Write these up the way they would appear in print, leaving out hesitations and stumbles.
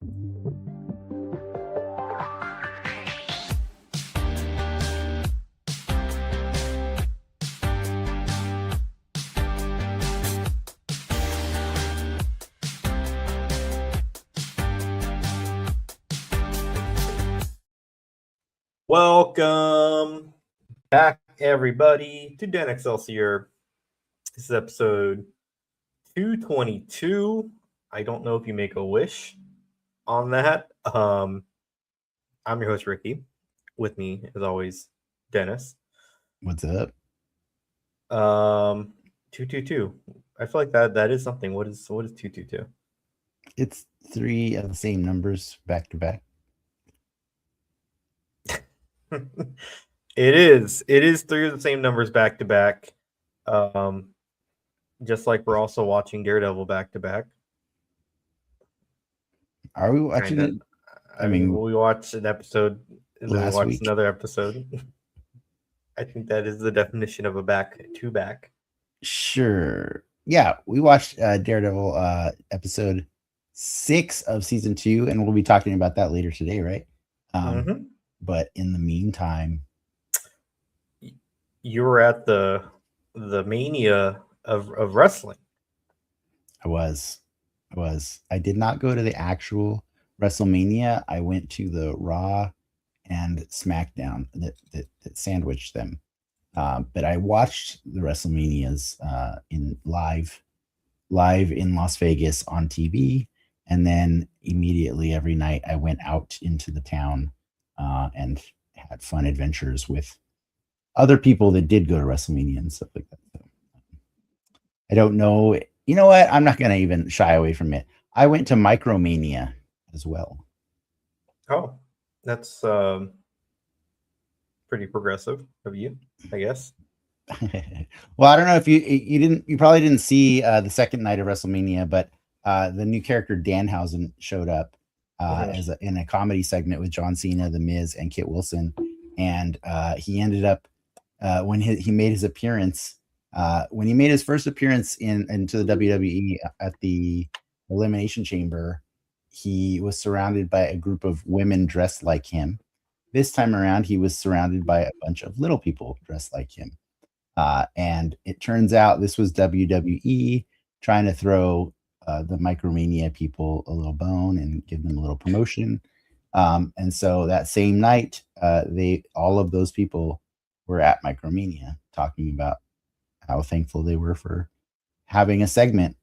Welcome back, everybody, to Dan Excelsior. This is episode 222. I don't know if you make a wish on that. I'm your host, Ricky. With me, as always, Dennis. What's up? 222. I feel like that is something. What is 222? It's three of the same numbers back to back. It is three of the same numbers back to back. Just like we're also watching Daredevil back to back. Are we watching it? I mean, we watched an episode and then we watched week. another episode. I think that is the definition of a back to back. Sure. Yeah, we watched Daredevil episode 6 of season 2, and we'll be talking about that later today, right? But in the meantime, you were at the mania of wrestling. I was. I did not go to the actual WrestleMania. I went to the Raw and SmackDown that sandwiched them. But I watched the WrestleManias in live in Las Vegas on TV, and then immediately every night I went out into the town and had fun adventures with other people that did go to WrestleMania and stuff like that. So, I don't know. You know what? I'm not going to even shy away from it. I went to Micromania as well. Oh, that's pretty progressive of you, I guess. Well, I don't know if you probably didn't see the second night of WrestleMania, but the new character Danhausen showed up in a comedy segment with John Cena, The Miz, and Kit Wilson, and he ended up when he made his appearance. When he made his first appearance into the WWE at the Elimination Chamber, he was surrounded by a group of women dressed like him. This time around, he was surrounded by a bunch of little people dressed like him. And it turns out this was WWE trying to throw the Micromania people a little bone and give them a little promotion. And so that same night, all of those people were at Micromania talking about how thankful they were for having a segment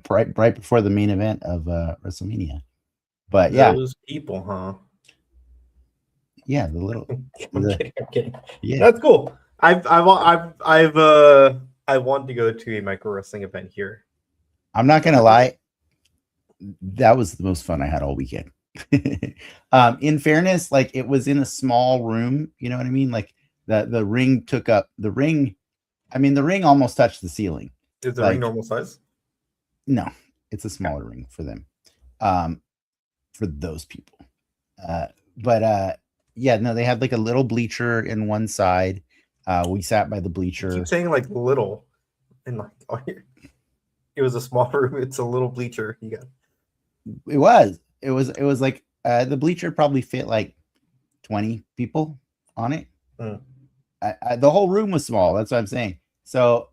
right before the main event of WrestleMania. But yeah, those people, huh? Yeah, the little. I'm kidding. Yeah, that's cool. I want to go to a micro wrestling event here. I'm not gonna lie, that was the most fun I had all weekend. In fairness, like it was in a small room. You know what I mean? Like the ring took up the ring. I mean, the ring almost touched the ceiling. Is the ring normal size? No, it's a smaller ring for them, for those people. But yeah, no, they had like a little bleacher in one side. We sat by the bleacher. You keep saying like little, and like it was a small room. It's a little bleacher. You got. It was like the bleacher probably fit like 20 people on it. The whole room was small. That's what I'm saying. So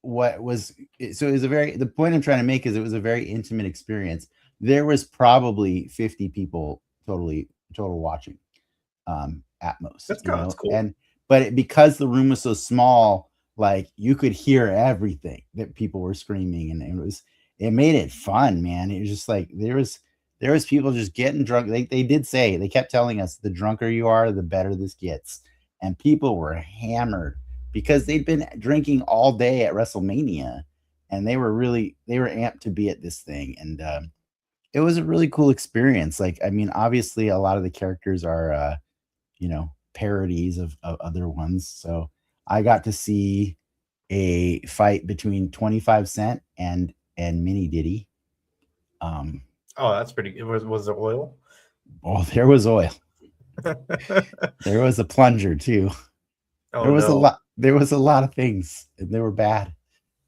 it was the point I'm trying to make is it was a very intimate experience. There was probably 50 people total watching at most. That's cool. Because the room was so small, like you could hear everything that people were screaming, and it made it fun, man. It was just like there was people just getting drunk. They kept telling us the drunker you are, the better this gets. And people were hammered because they'd been drinking all day at WrestleMania, and they were amped to be at this thing. And it was a really cool experience. Like, I mean, obviously a lot of the characters are, parodies of other ones. So I got to see a fight between 25 Cent and Mini Diddy. Oh, that's pretty good. Was there oil? Oh, there was oil. There was a plunger too. Oh, there was a lot of things, and they were bad.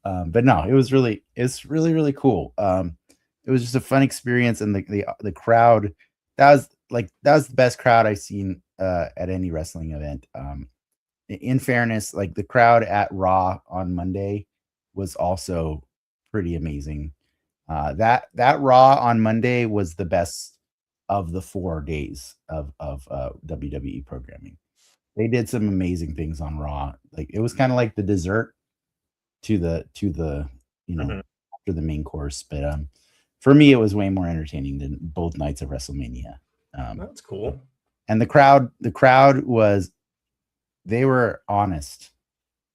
But no, it's really, really cool. It was just a fun experience, and the crowd, that was the best crowd I've seen at any wrestling event. In fairness, like the crowd at Raw on Monday was also pretty amazing. That Raw on Monday was the best of the 4 days of WWE programming. They did some amazing things on Raw. Like it was kind of like the dessert to the Mhm. after the main course. But for me, it was way more entertaining than both nights of WrestleMania. That's cool. And the crowd was, they were honest.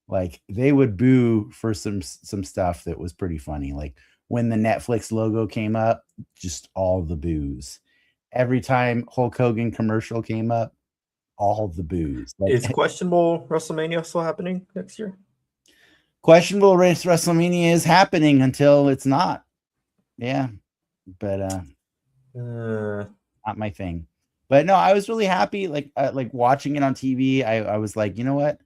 Like they would boo for some stuff that was pretty funny. Like when the Netflix logo came up, just all the boos. Every time Hulk Hogan commercial came up, all the boos. Like Is questionable WrestleMania still happening next year? questionable race WrestleMania is happening until it's not. Yeah, but not my thing. But no, I was really happy. Like watching it on TV. I was like, you know what?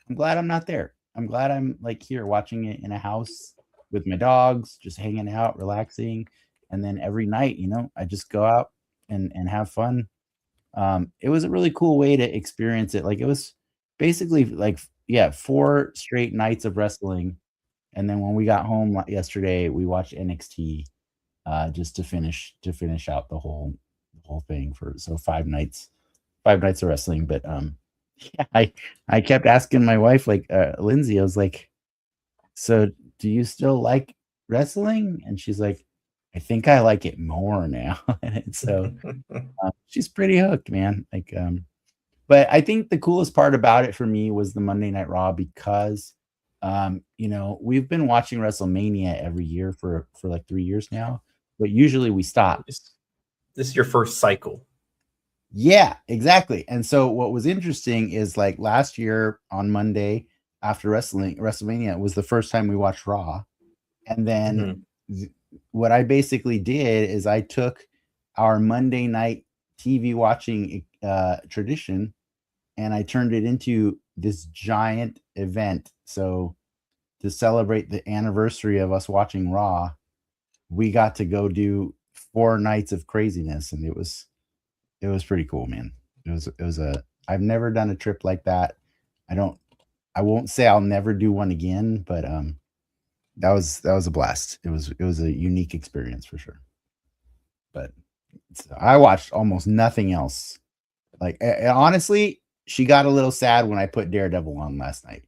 I'm glad I'm not there. I'm glad I'm like here watching it in a house with my dogs, just hanging out, relaxing. And then every night, I just go out and have fun. It was a really cool way to experience it. Like it was basically like, yeah, 4 straight nights of wrestling. And then when we got home yesterday, we watched NXT just to finish out the whole thing for 5 nights of wrestling. But yeah, I kept asking my wife, like Lindsay, I was like, so do you still like wrestling? And she's like, I think I like it more now. And so she's pretty hooked, man. Like but I think the coolest part about it for me was the Monday Night Raw, because we've been watching WrestleMania every year for like 3 years now, but usually we stop. This is your first cycle. Yeah, exactly. And so what was interesting is like last year on Monday after WrestleMania was the first time we watched Raw. And then what I basically did is I took our Monday night TV watching tradition and I turned it into this giant event. So to celebrate the anniversary of us watching Raw, we got to go do 4 nights of craziness, and it was pretty cool, man. It was I've never done a trip like that. I won't say I'll never do one again, but that was a blast. It was a unique experience for sure. But I watched almost nothing else. Like honestly, she got a little sad when I put Daredevil on last night,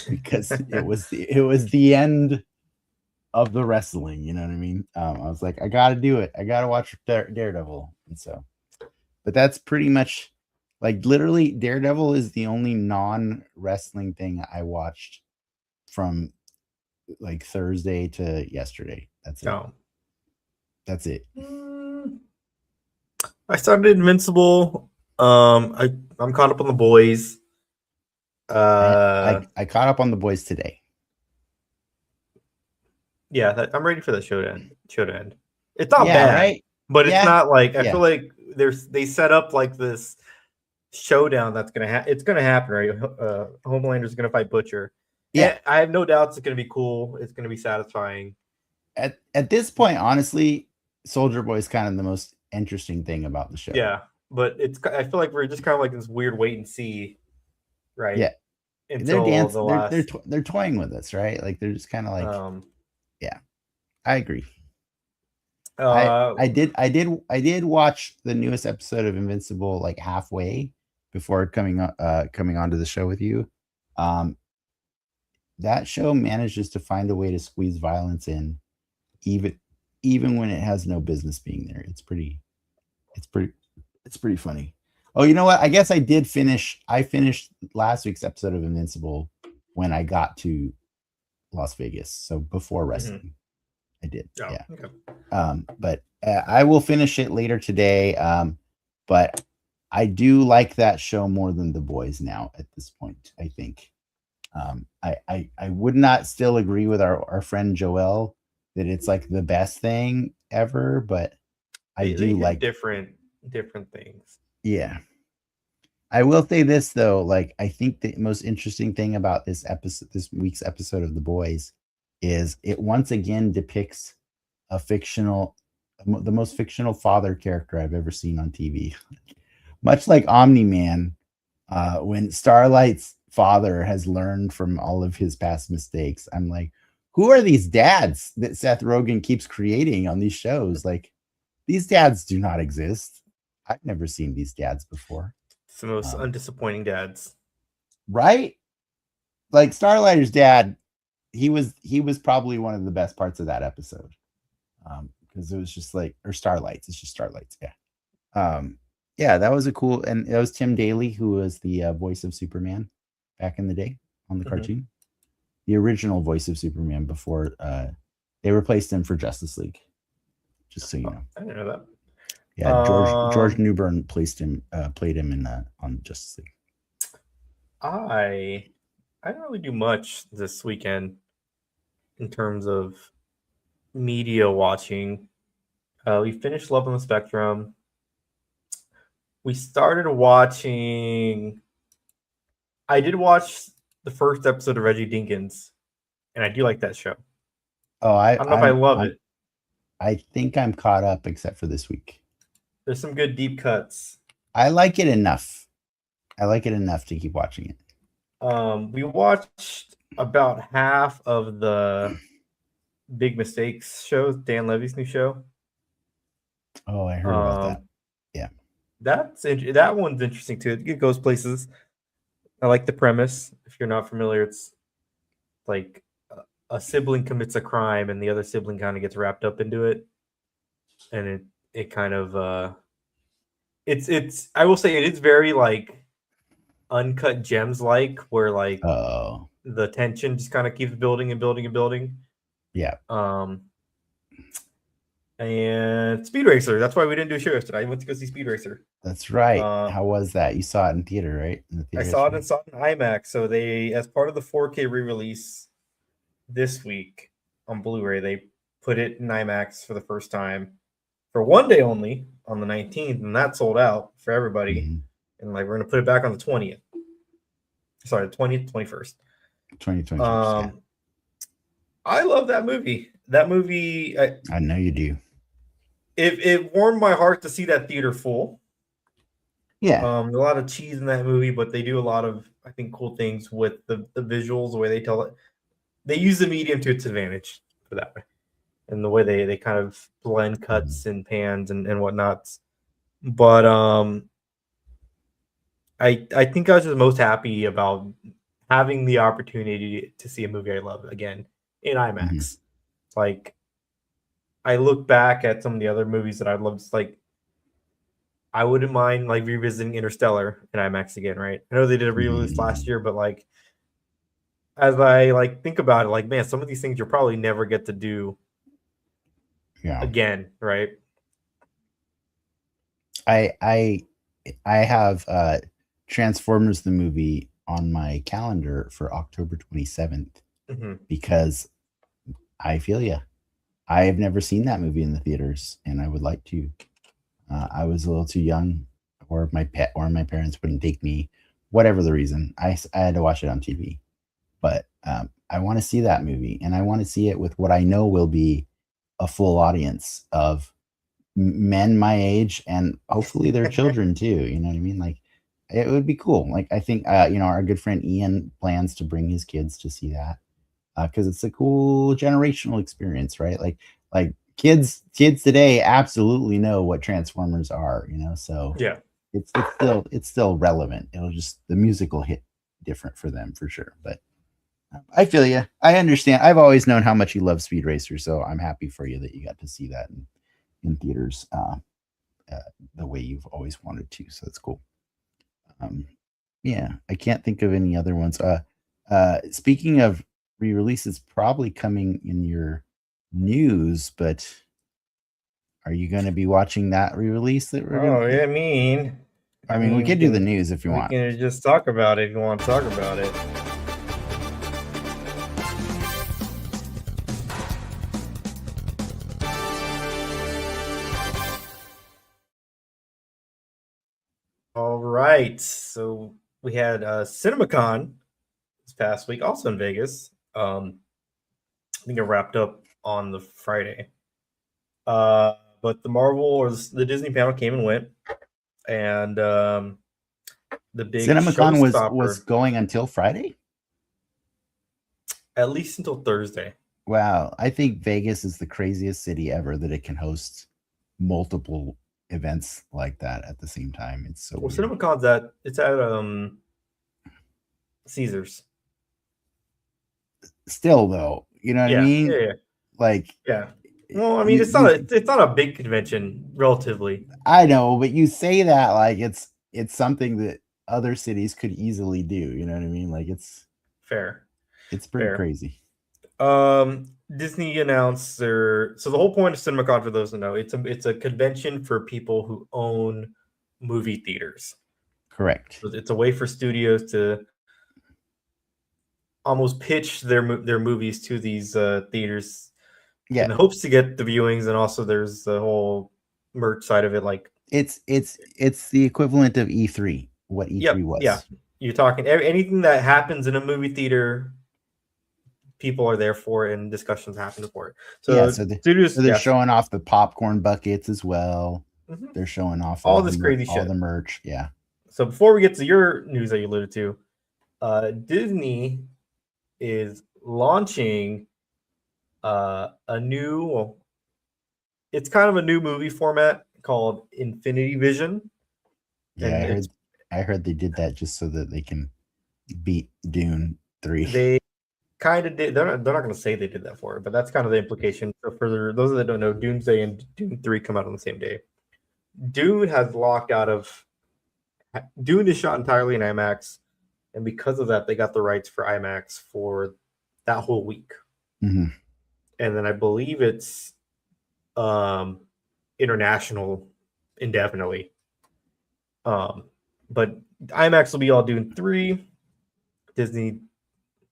because it was the end of the wrestling. You know what I mean? I was like, I got to do it. I got to watch Daredevil, and so. But that's pretty much, like, literally Daredevil is the only non-wrestling thing I watched from like Thursday to yesterday. That's it. No. That's it. I started Invincible. I'm caught up on The Boys. I caught up on The Boys today. Yeah, I'm ready for the show to end. It's not bad, right? But it's not like, I feel like they set up like this showdown that's gonna happen. It's gonna happen, right? Homelander's gonna fight Butcher. Yeah, and I have no doubts it's gonna be cool. It's gonna be satisfying. At this point, honestly, Soldier Boy is kind of the most interesting thing about the show. Yeah, but I feel like we're just kind of like this weird wait and see, right? Yeah, until they're toying with us, right? Like they're just kind of like, yeah, I agree. I did watch the newest episode of Invincible like halfway before coming onto the show with you. That show manages to find a way to squeeze violence in, even when it has no business being there. It's pretty funny. Oh, you know what? I guess I finished last week's episode of Invincible when I got to Las Vegas. So before wrestling. I did. Oh, yeah. Okay. But I will finish it later today. But I do like that show more than The Boys now at this point, I think. I would not still agree with our friend Joel that it's like the best thing ever, but I do like different things. Yeah. I will say this though, like I think the most interesting thing about this week's episode of The Boys is it once again depicts a fictional the most fictional father character I've ever seen on TV. Much like Omni-Man, when Starlight's father has learned from all of his past mistakes, I'm like, who are these dads that Seth Rogen keeps creating on these shows? Like, these dads do not exist. I've never seen these dads before. It's the most undisappointing dads. Right? Like Starlighter's dad, he was probably one of the best parts of that episode. Because it was just like, or Starlights, it's just Starlights, yeah. Yeah, that was a cool, and it was Tim Daly who was the voice of Superman back in the day on the cartoon. The original voice of Superman before they replaced him for Justice League. Just so you know. I didn't know that. Yeah, George Newbern played him in on Justice League. I didn't really do much this weekend in terms of media watching. We finished Love on the Spectrum. We started watching. I did watch the first episode of Reggie Dinkins, and I do like that show. Oh, I don't know if I love it. I think I'm caught up, except for this week. There's some good deep cuts. I like it enough. I like it enough to keep watching it. We watched about half of the Big Mistakes show, Dan Levy's new show. Oh, I heard about that. Yeah, that one's interesting too. It goes places. I like the premise. If you're not familiar, it's like a sibling commits a crime and the other sibling kind of gets wrapped up into it, and it kind of it's I will say it is very like Uncut Gems like, where like the tension just kind of keeps building and building and building. Yeah. And Speed Racer. That's why we didn't do a show yesterday. I went to go see Speed Racer. That's right. How was that? You saw it in theater, right? I saw it in IMAX. So they, as part of the 4K re-release this week on Blu-ray, they put it in IMAX for the first time for one day only on the 19th, and that sold out for everybody. Mm-hmm. And like we're gonna put it back on the 20th. Sorry, the 20th, 21st. 2021. Yeah. I love that movie. That movie, I know you do. It warmed my heart to see that theater full. Yeah. A lot of cheese in that movie, but they do a lot of, I think, cool things with the visuals, the way they tell it. They use the medium to its advantage for that way. And the way they kind of blend cuts and pans and whatnot. But I think I was just most happy about having the opportunity to see a movie I love again in IMAX. Mm-hmm. Like, I look back at some of the other movies that I loved. Like, I wouldn't mind like revisiting Interstellar in IMAX again, right? I know they did a re-release last year, but like, as I like think about it, like, man, some of these things you'll probably never get to do again, right? I have Transformers the movie on my calendar for October 27th because I feel you. I have never seen that movie in the theaters, and I would like to. I was a little too young, or my parents wouldn't take me, whatever the reason. I had to watch it on TV, but I want to see that movie, and I want to see it with what I know will be a full audience of men my age, and hopefully their children too. You know what I mean? Like, it would be cool. Like, I think our good friend Ian plans to bring his kids to see that because it's a cool generational experience, right? Like kids today absolutely know what Transformers are, so yeah, it's still relevant. It'll just, the music will hit different for them for sure. But I feel you. I understand. I've always known how much you love Speed Racer, so I'm happy for you that you got to see that in theaters the way you've always wanted to. So that's cool. Yeah, I can't think of any other ones. Speaking of re-release, it's probably coming in your news, but are you going to be watching that re-release that we're I mean, we could do the news if you want. We can just talk about it if you want to talk about it. All right, so we had CinemaCon this past week, also in Vegas. I think it wrapped up on the Friday. but the Disney panel came and went, and the big CinemaCon was showstopper, going until Friday. at least until Thursday. Wow, I think Vegas is the craziest city ever that it can host multiple events like that at the same time. It's so weird. CinemaCon's it's at Caesars. Still though, you know what I mean? Yeah. Like, yeah. Well, I mean, it's not a big convention relatively. I know, but you say that like it's something that other cities could easily do. You know what I mean? Like it's fair. It's pretty crazy. Disney announced so the whole point of CinemaCon, for those who know, it's a convention for people who own movie theaters. Correct. So it's a way for studios to almost pitch their movies to these theaters, in the hopes to get the viewings, and also there's the whole merch side of it. Like it's the equivalent of E3. What E3 was. Yeah, you're talking anything that happens in a movie theater, people are there for it, and discussions happen for it. So they're showing off the popcorn buckets as well. Mm-hmm. They're showing off all this crazy shit, all the merch. Yeah. So before we get to your news that you alluded to, Disney is launching a new. It's kind of a new movie format called Infinity Vision. Yeah, I heard they did that just so that they can beat Dune 3. They kind of did. They're not going to say they did that for it, but that's kind of the implication. So for those that don't know, Doomsday and Dune 3 come out on the same day. Dune has locked out of. Dune is shot entirely in IMAX, and because of that, they got the rights for IMAX for that whole week. Mm-hmm. And then I believe it's international indefinitely. But IMAX will be all Dune 3. Disney,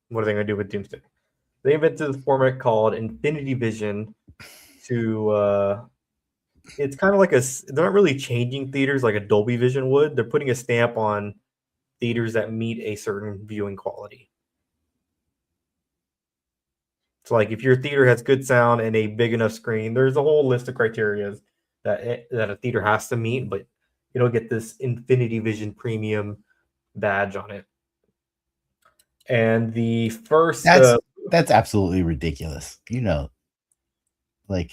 what are they going to do with Doomsday? They invented this format called Infinity Vision to it's kind of like they're not really changing theaters like a Dolby Vision would. They're putting a stamp on theaters that meet a certain viewing quality. So like if your theater has good sound and a big enough screen, there's a whole list of criteria that a theater has to meet, but you don't get this Infinity Vision premium badge on it. And the first that's absolutely ridiculous. You know, like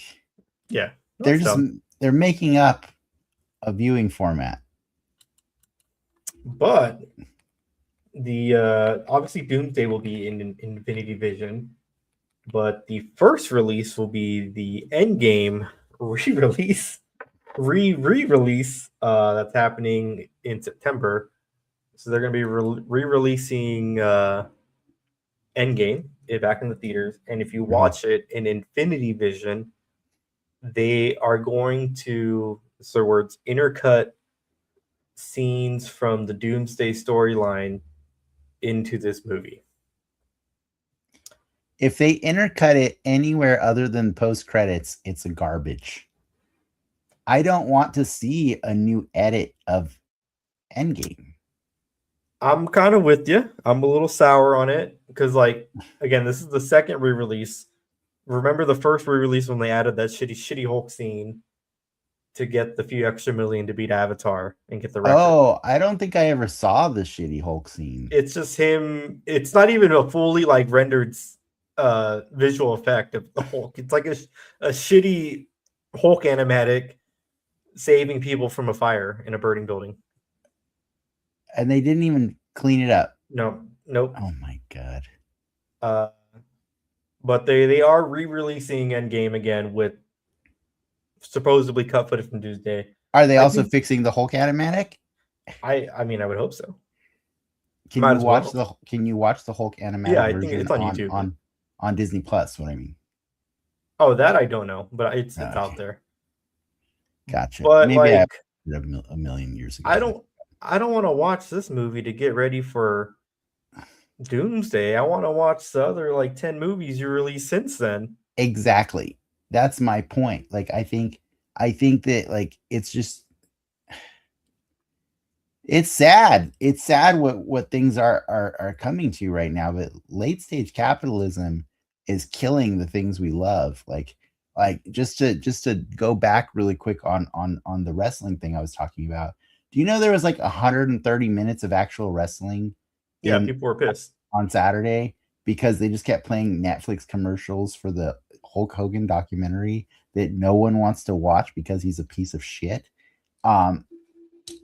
yeah, they're making up a viewing format. But the obviously Doomsday will be in Infinity Vision, but the first release will be the Endgame re-release that's happening in September. So they're going to be re-releasing Endgame back in the theaters, and if you watch it in Infinity Vision, they are going to, so words, intercut scenes from the Doomsday storyline into this movie. If they intercut it anywhere other than post credits, it's a garbage. I don't want to see a new edit of Endgame. I'm kind of with you. I'm a little sour on it because, like, again, this is the second re-release. Remember the first re-release when they added that shitty Hulk scene to get the few extra million to beat Avatar and get the record. Oh, I don't think I ever saw the shitty Hulk scene. It's just him. It's not even a fully like rendered visual effect of the Hulk. It's like a shitty Hulk animatic saving people from a fire in a burning building. And they didn't even clean it up. Nope. Oh my god. But they are re-releasing Endgame again with supposedly cut footage from Doomsday. Are they also fixing the Hulk animatic? I mean, I would hope so. Can you watch the Hulk animatic? Yeah, I think it's on YouTube. On Disney Plus, what I mean. Oh, that I don't know, but it's out there. Gotcha. But maybe like a million years ago. I don't want to watch this movie to get ready for Doomsday. I want to watch the other like 10 movies you released since then. Exactly. That's my point. Like I think that like it's just it's sad. It's sad what things are coming to right now, but late stage capitalism is killing the things we love. Like Like just to go back really quick on the wrestling thing I was talking about. Do you know there was like 130 minutes of actual wrestling Yeah, people were pissed on Saturday because they just kept playing Netflix commercials for the Hulk Hogan documentary that no one wants to watch because he's a piece of shit. And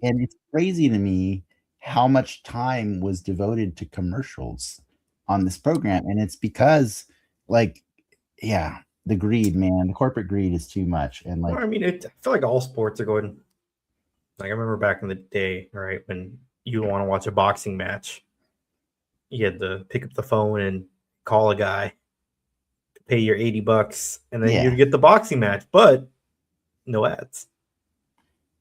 it's crazy to me how much time was devoted to commercials on this program. And it's because, like, yeah, the greed, man, the corporate greed is too much. And like, well, I mean, I feel like all sports are going. Like I remember back in the day, right, when you want to watch a boxing match, you had to pick up the phone and call a guy, pay your $80, and then yeah, you'd get the boxing match, but no ads.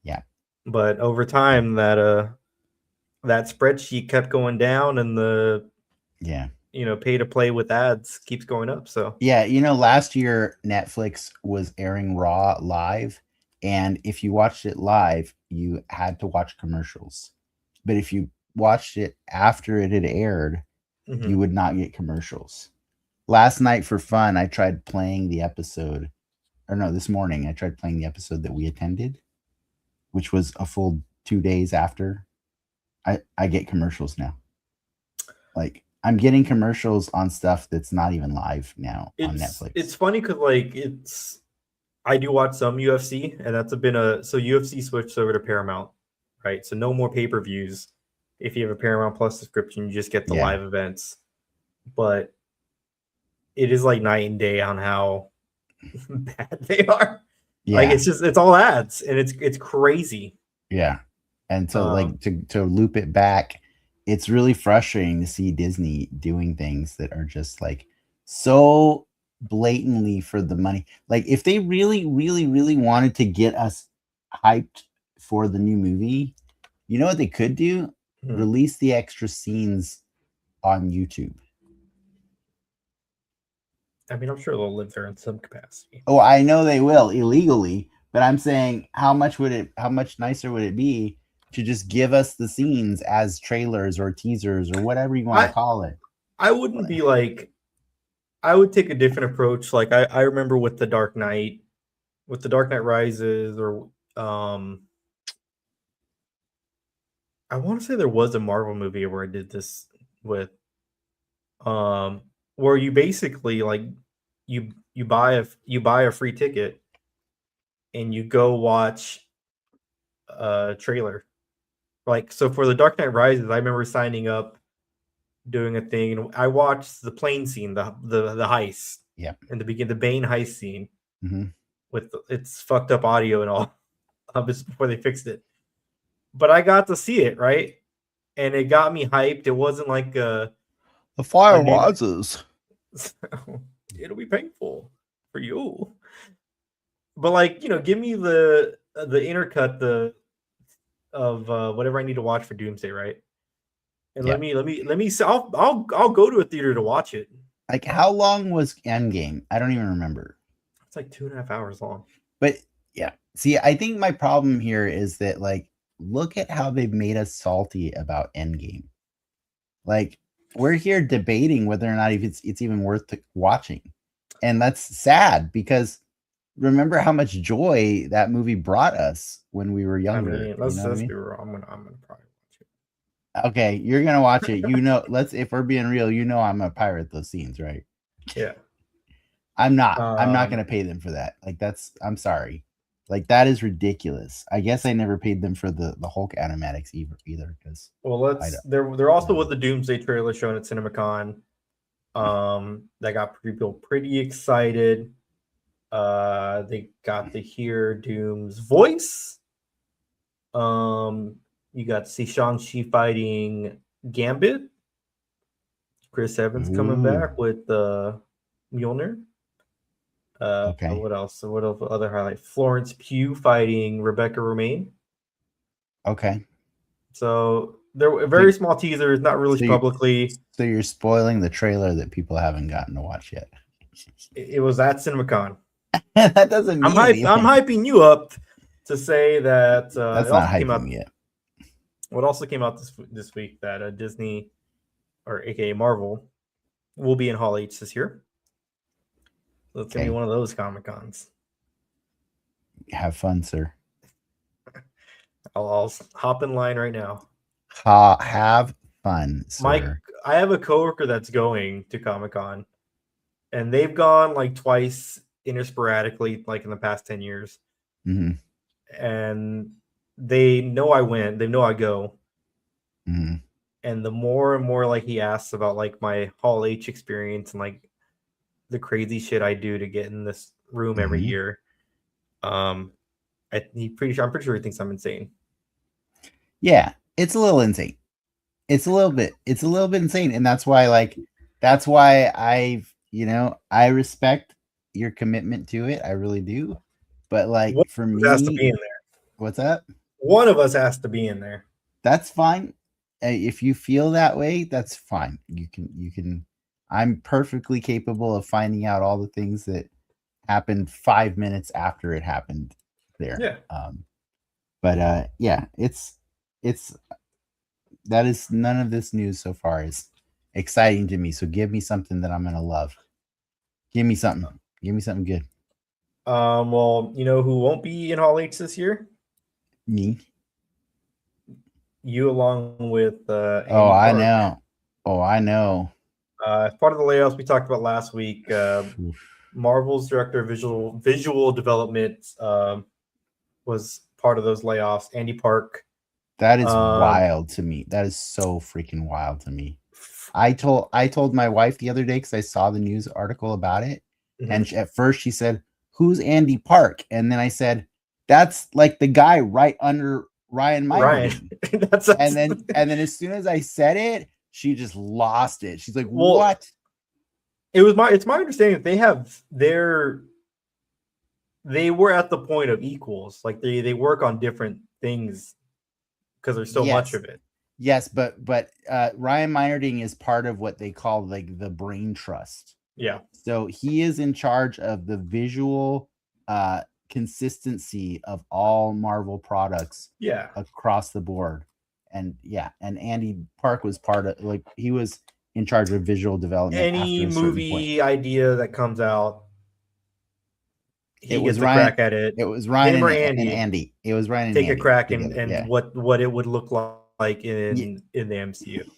yeah. But over time, that spreadsheet kept going down, and the Yeah. pay to play with ads keeps going up. So Yeah, you know, last year Netflix was airing Raw live, and if you watched it live, you had to watch commercials. But if you watched it after it had aired, you would not get commercials. Last night for fun, I tried playing the episode, or no, this morning I tried playing the episode that we attended, which was a full 2 days after. I get commercials now. Like I'm getting commercials on stuff that's not even live now on Netflix. It's funny because like I do watch some UFC, and that's been so UFC switched over to Paramount, right? So no more pay-per-views. If you have a Paramount Plus subscription, you just get the live events. But it is like night and day on how bad they are. Yeah. Like it's all ads, and it's crazy. Yeah. And so like to loop it back, it's really frustrating to see Disney doing things that are just like so blatantly for the money. Like if they really, really, really wanted to get us hyped for the new movie, you know what they could do? Release the extra scenes on YouTube. I mean, I'm sure they'll live there in some capacity. Oh, I know they will illegally, but I'm saying how much nicer would it be to just give us the scenes as trailers or teasers or whatever you want to call it? I wouldn't be like, I would take a different approach. Like I remember with The Dark Knight Rises, or I want to say there was a Marvel movie where I did this with, where you basically like you buy a free ticket and you go watch a trailer. Like so for The Dark Knight Rises, I remember signing up, doing a thing, and I watched the plane scene, the heist. Yeah. In the beginning, the Bane heist scene, with its fucked up audio and all, just before they fixed it. But I got to see it, right? And it got me hyped. It wasn't like the fire rises. It'll be painful for you. But like, give me the intercut of whatever I need to watch for Doomsday, right? And let me see. I'll go to a theater to watch it. Like how long was Endgame? I don't even remember. It's like 2.5 hours long. But yeah, see, I think my problem here is that like, look at how they've made us salty about Endgame. Like we're here debating whether or not it's even worth watching, and that's sad because remember how much joy that movie brought us when we were younger. I mean, let's be real. I'm gonna probably watch it. Okay, you're gonna watch it. If we're being real, I'm gonna pirate those scenes, right? Yeah. I'm not gonna pay them for that. Like I'm sorry. Like that is ridiculous. I guess I never paid them for the Hulk animatics either because they're also with the Doomsday trailer shown at CinemaCon. That got people pretty excited. They got to hear Doom's voice. You got to see Shang-Chi fighting Gambit. Chris Evans coming back with Mjolnir. Okay. What else? What other highlight? Florence Pugh fighting Rebecca Romijn. Okay. So there were very small teasers, not really publicly. So you're spoiling the trailer that people haven't gotten to watch yet. It was at CinemaCon. That doesn't mean anything. I'm hyping you up to say that that's not hyping me up. What also came out this week that Disney, or aka Marvel, will be in Hall H this year. It's gonna be one of those Comic Cons. Have fun, sir. I'll hop in line right now. Have fun, sir. Mike, I have a coworker that's going to Comic Con, and they've gone like twice intersporadically, like in the past 10 years. Mm-hmm. And they know I went. They know I go. Mm-hmm. And the more and more like he asks about like my Hall H experience and like the crazy shit I do to get in this room every year, I'm pretty sure he thinks I'm insane. Yeah, it's a little insane. It's a little bit insane, and that's why I respect your commitment to it. I really do. But like for me, has to be in there. What's that? One of us has to be in there. That's fine. If you feel that way, that's fine. You can. I'm perfectly capable of finding out all the things that happened 5 minutes after it happened there. Yeah. But yeah, it's that is none of this news so far is exciting to me. So give me something that I'm gonna love. Give me something. Give me something good. Well, you know who won't be in Hall H this year? Me. You along with Andy I Park. know. Oh, I know. As part of the layoffs we talked about last week, Marvel's director of visual development was part of those layoffs. Andy Park. That is wild to me. That is so freaking wild to me. I told my wife the other day because I saw the news article about it, and at first she said, "Who's Andy Park?" And then I said, "That's like the guy right under Ryan Murdock." and then as soon as I said it, she just lost it. She's like, "What?" It's my understanding that they were at the point of equals. Like they work on different things because there's so much of it. Yes, but Ryan Meinerding is part of what they call like the brain trust. Yeah. So he is in charge of the visual consistency of all Marvel products across the board. And Andy Park was part of, like, he was in charge of visual development. Any movie idea that comes out, he gets a crack at it. It was Ryan and Andy. It was Ryan and Andy. Take a crack and what it would look like in the MCU.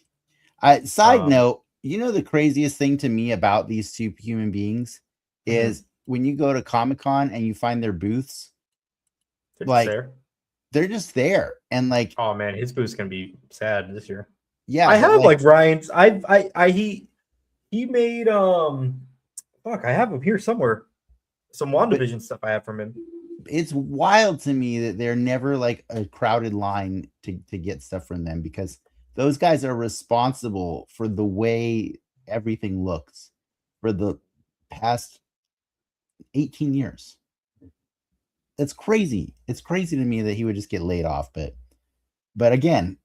Side note, you know the craziest thing to me about these two human beings is when you go to Comic-Con and you find their booths, they're just there. And like, oh man, his booth's gonna be sad this year. Yeah, I have like Ryan's. He made I have him here somewhere. Some WandaVision stuff I have from him. It's wild to me that they're never like a crowded line to get stuff from them, because those guys are responsible for the way everything looks for the past 18 years. It's crazy. It's crazy to me that he would just get laid off. But again,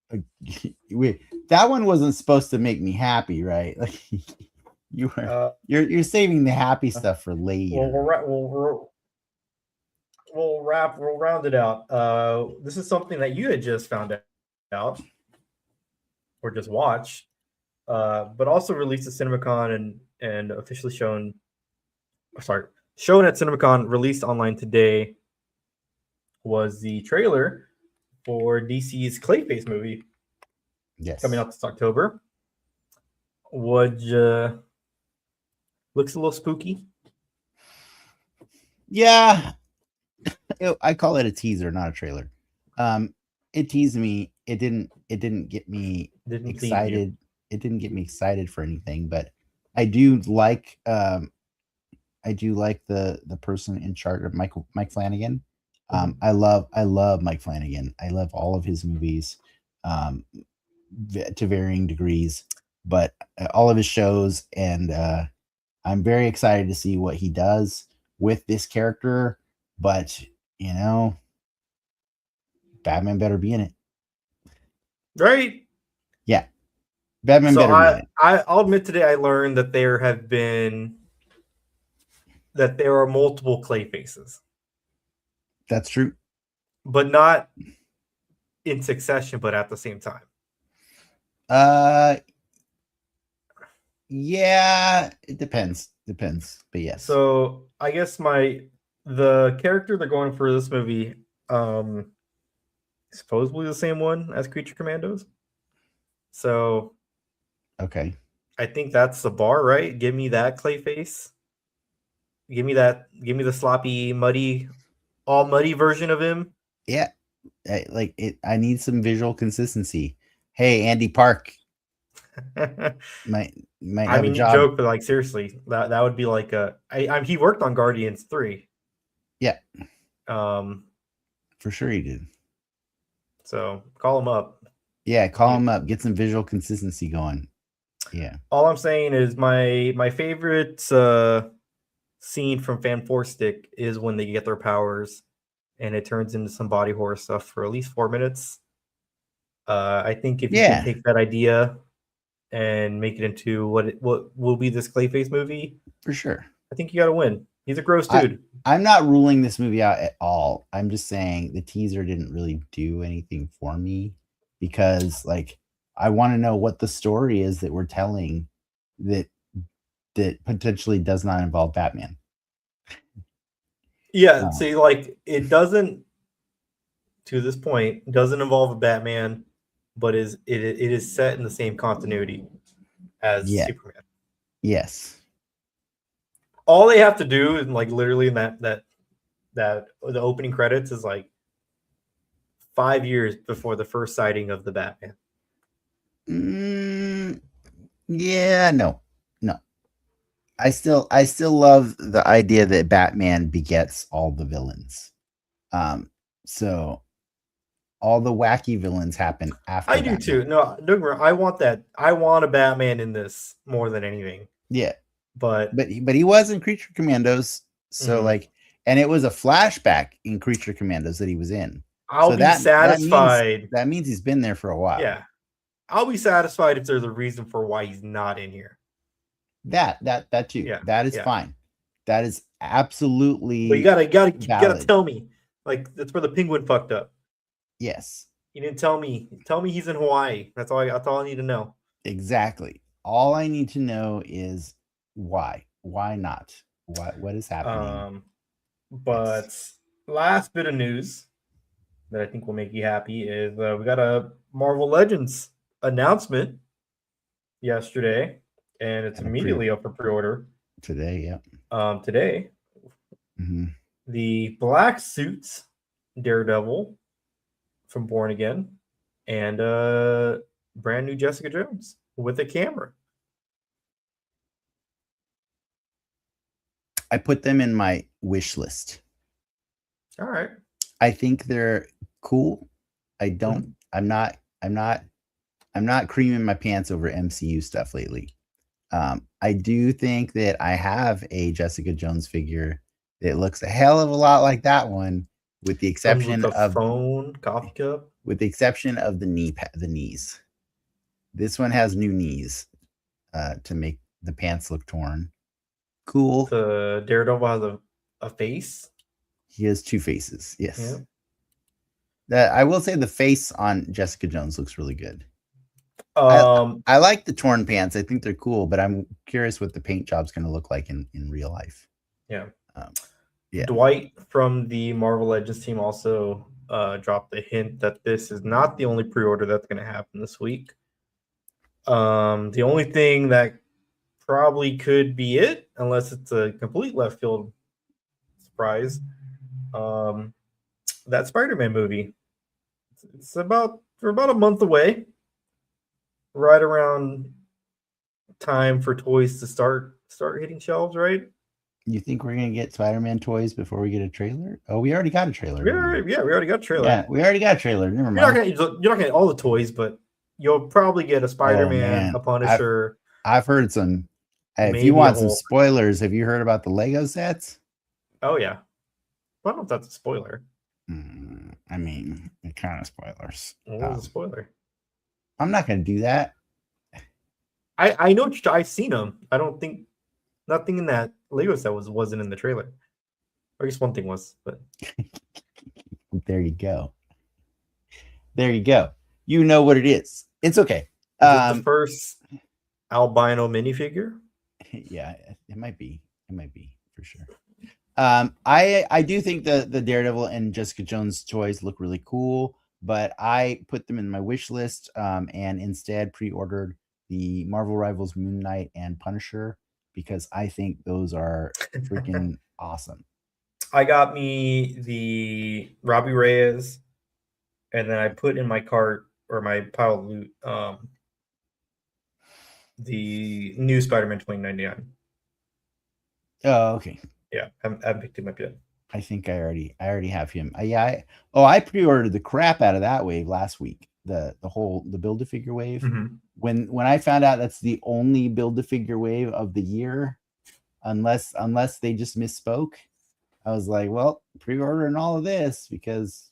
that one wasn't supposed to make me happy, right? Like you're saving the happy stuff for later. We'll round it out. This is something that you had just found out or just watched, but also released at CinemaCon and officially shown at CinemaCon, released online today, was the trailer for DC's Clayface movie. Yes, coming out this October. Looks a little spooky. Yeah, I call it a teaser, not a trailer. It teased me. It didn't get me excited. It didn't get me excited for anything, but I do like the person in charge of Mike Flanagan. I love Mike Flanagan. I love all of his movies to varying degrees, but all of his shows, and I'm very excited to see what he does with this character. But Batman better be in it, right? Yeah, Batman better be in it. I'll admit today I learned that there are multiple Clayfaces. That's true, but not in succession, but at the same time. Yeah, it depends. Depends, but yes. So I guess the character they're going for this movie, supposedly the same one as Creature Commandos. So okay, I think that's the bar, right? Give me that Clayface. Give me the sloppy, muddy, all muddy version of him. Yeah, I need some visual consistency. Hey, Andy Park might have a job. Joke, but like seriously, that would be like he worked on Guardians 3. Yeah. For sure he did. So call him up. Yeah, call him up. Get some visual consistency going. Yeah. All I'm saying is my favorite scene from Fan Four Stick is when they get their powers and it turns into some body horror stuff for at least 4 minutes. I think if you can take that idea and make it into what will be this Clayface movie, for sure, I think you got to win. He's a gross dude. I'm not ruling this movie out at all. I'm just saying the teaser didn't really do anything for me because, like, I want to know what the story is that we're telling that potentially does not involve Batman. Yeah, see, like it doesn't, to this point, doesn't involve a Batman, but it is set in the same continuity as Superman. Yes. All they have to do is like literally in that the opening credits is like 5 years before the first sighting of the Batman. Yeah, no. I still love the idea that Batman begets all the villains. So all the wacky villains happen after. I do too. No, I want that. I want a Batman in this more than anything. Yeah. But he was in Creature Commandos. So like, and it was a flashback in Creature Commandos that he was in. I'll be satisfied. That means he's been there for a while. Yeah. I'll be satisfied if there's a reason for why he's not in here. That too. Yeah. That is fine. That is absolutely. But you gotta tell me. Like, that's where the Penguin fucked up. Yes. You didn't tell me. Tell me he's in Hawaii. That's all I need to know. Exactly. All I need to know is why. Why not? What is happening? But last bit of news that I think will make you happy is we got a Marvel Legends announcement yesterday, and it's immediately up for pre-order today. Yeah. Today. Mm-hmm. The black suits Daredevil from Born Again, and brand new Jessica Jones with a camera. I put them in my wish list. All right. I think they're cool. I don't. Mm-hmm. I'm not creaming my pants over MCU stuff lately. I do think that I have a Jessica Jones figure that looks a hell of a lot like that one, with the exception of phone, coffee cup. With the exception of the knees. This one has new knees to make the pants look torn. Cool. The Daredevil has a face. He has two faces. Yes. Yeah. I will say the face on Jessica Jones looks really good. I like the torn pants. I think they're cool, but I'm curious what the paint job's going to look like in real life. Yeah. Dwight from the Marvel Legends team also dropped a hint that this is not the only pre-order that's going to happen this week. The only thing that probably could be it, unless it's a complete left field surprise, that Spider-Man movie. We're about a month away, right around time for toys to start hitting shelves, right? You think we're gonna get Spider-Man toys before we get a trailer? Oh, we already got a trailer. We already got a trailer. Yeah, we already got a trailer. Never mind. You're not gonna get all the toys, but you'll probably get a Spider-Man, a Punisher. I've heard some. If you want some spoilers, have you heard about the Lego sets? Oh yeah. I don't know if that's a spoiler. I mean, it kind of spoilers. What was a spoiler? I'm not gonna do that. I know I've seen them. I don't think nothing in that Lego set wasn't in the trailer. Or I guess one thing was, but there you go. There you go. You know what it is. It's okay. Is it the first albino minifigure? Yeah, it might be. It might be for sure. I do think the Daredevil and Jessica Jones toys look really cool, but I put them in my wish list and instead pre-ordered the Marvel Rivals Moon Knight and Punisher because I think those are freaking awesome. I got me the Robbie Reyes, and then I put in my cart or my pile of loot the new Spider-Man 2099. Oh, okay. Yeah, I haven't picked him up yet. I think I already have him. I pre-ordered the crap out of that wave last week. The Build-A-Figure wave. Mm-hmm. When I found out that's the only Build-A-Figure wave of the year, unless they just misspoke, I was like, well, pre-ordering all of this because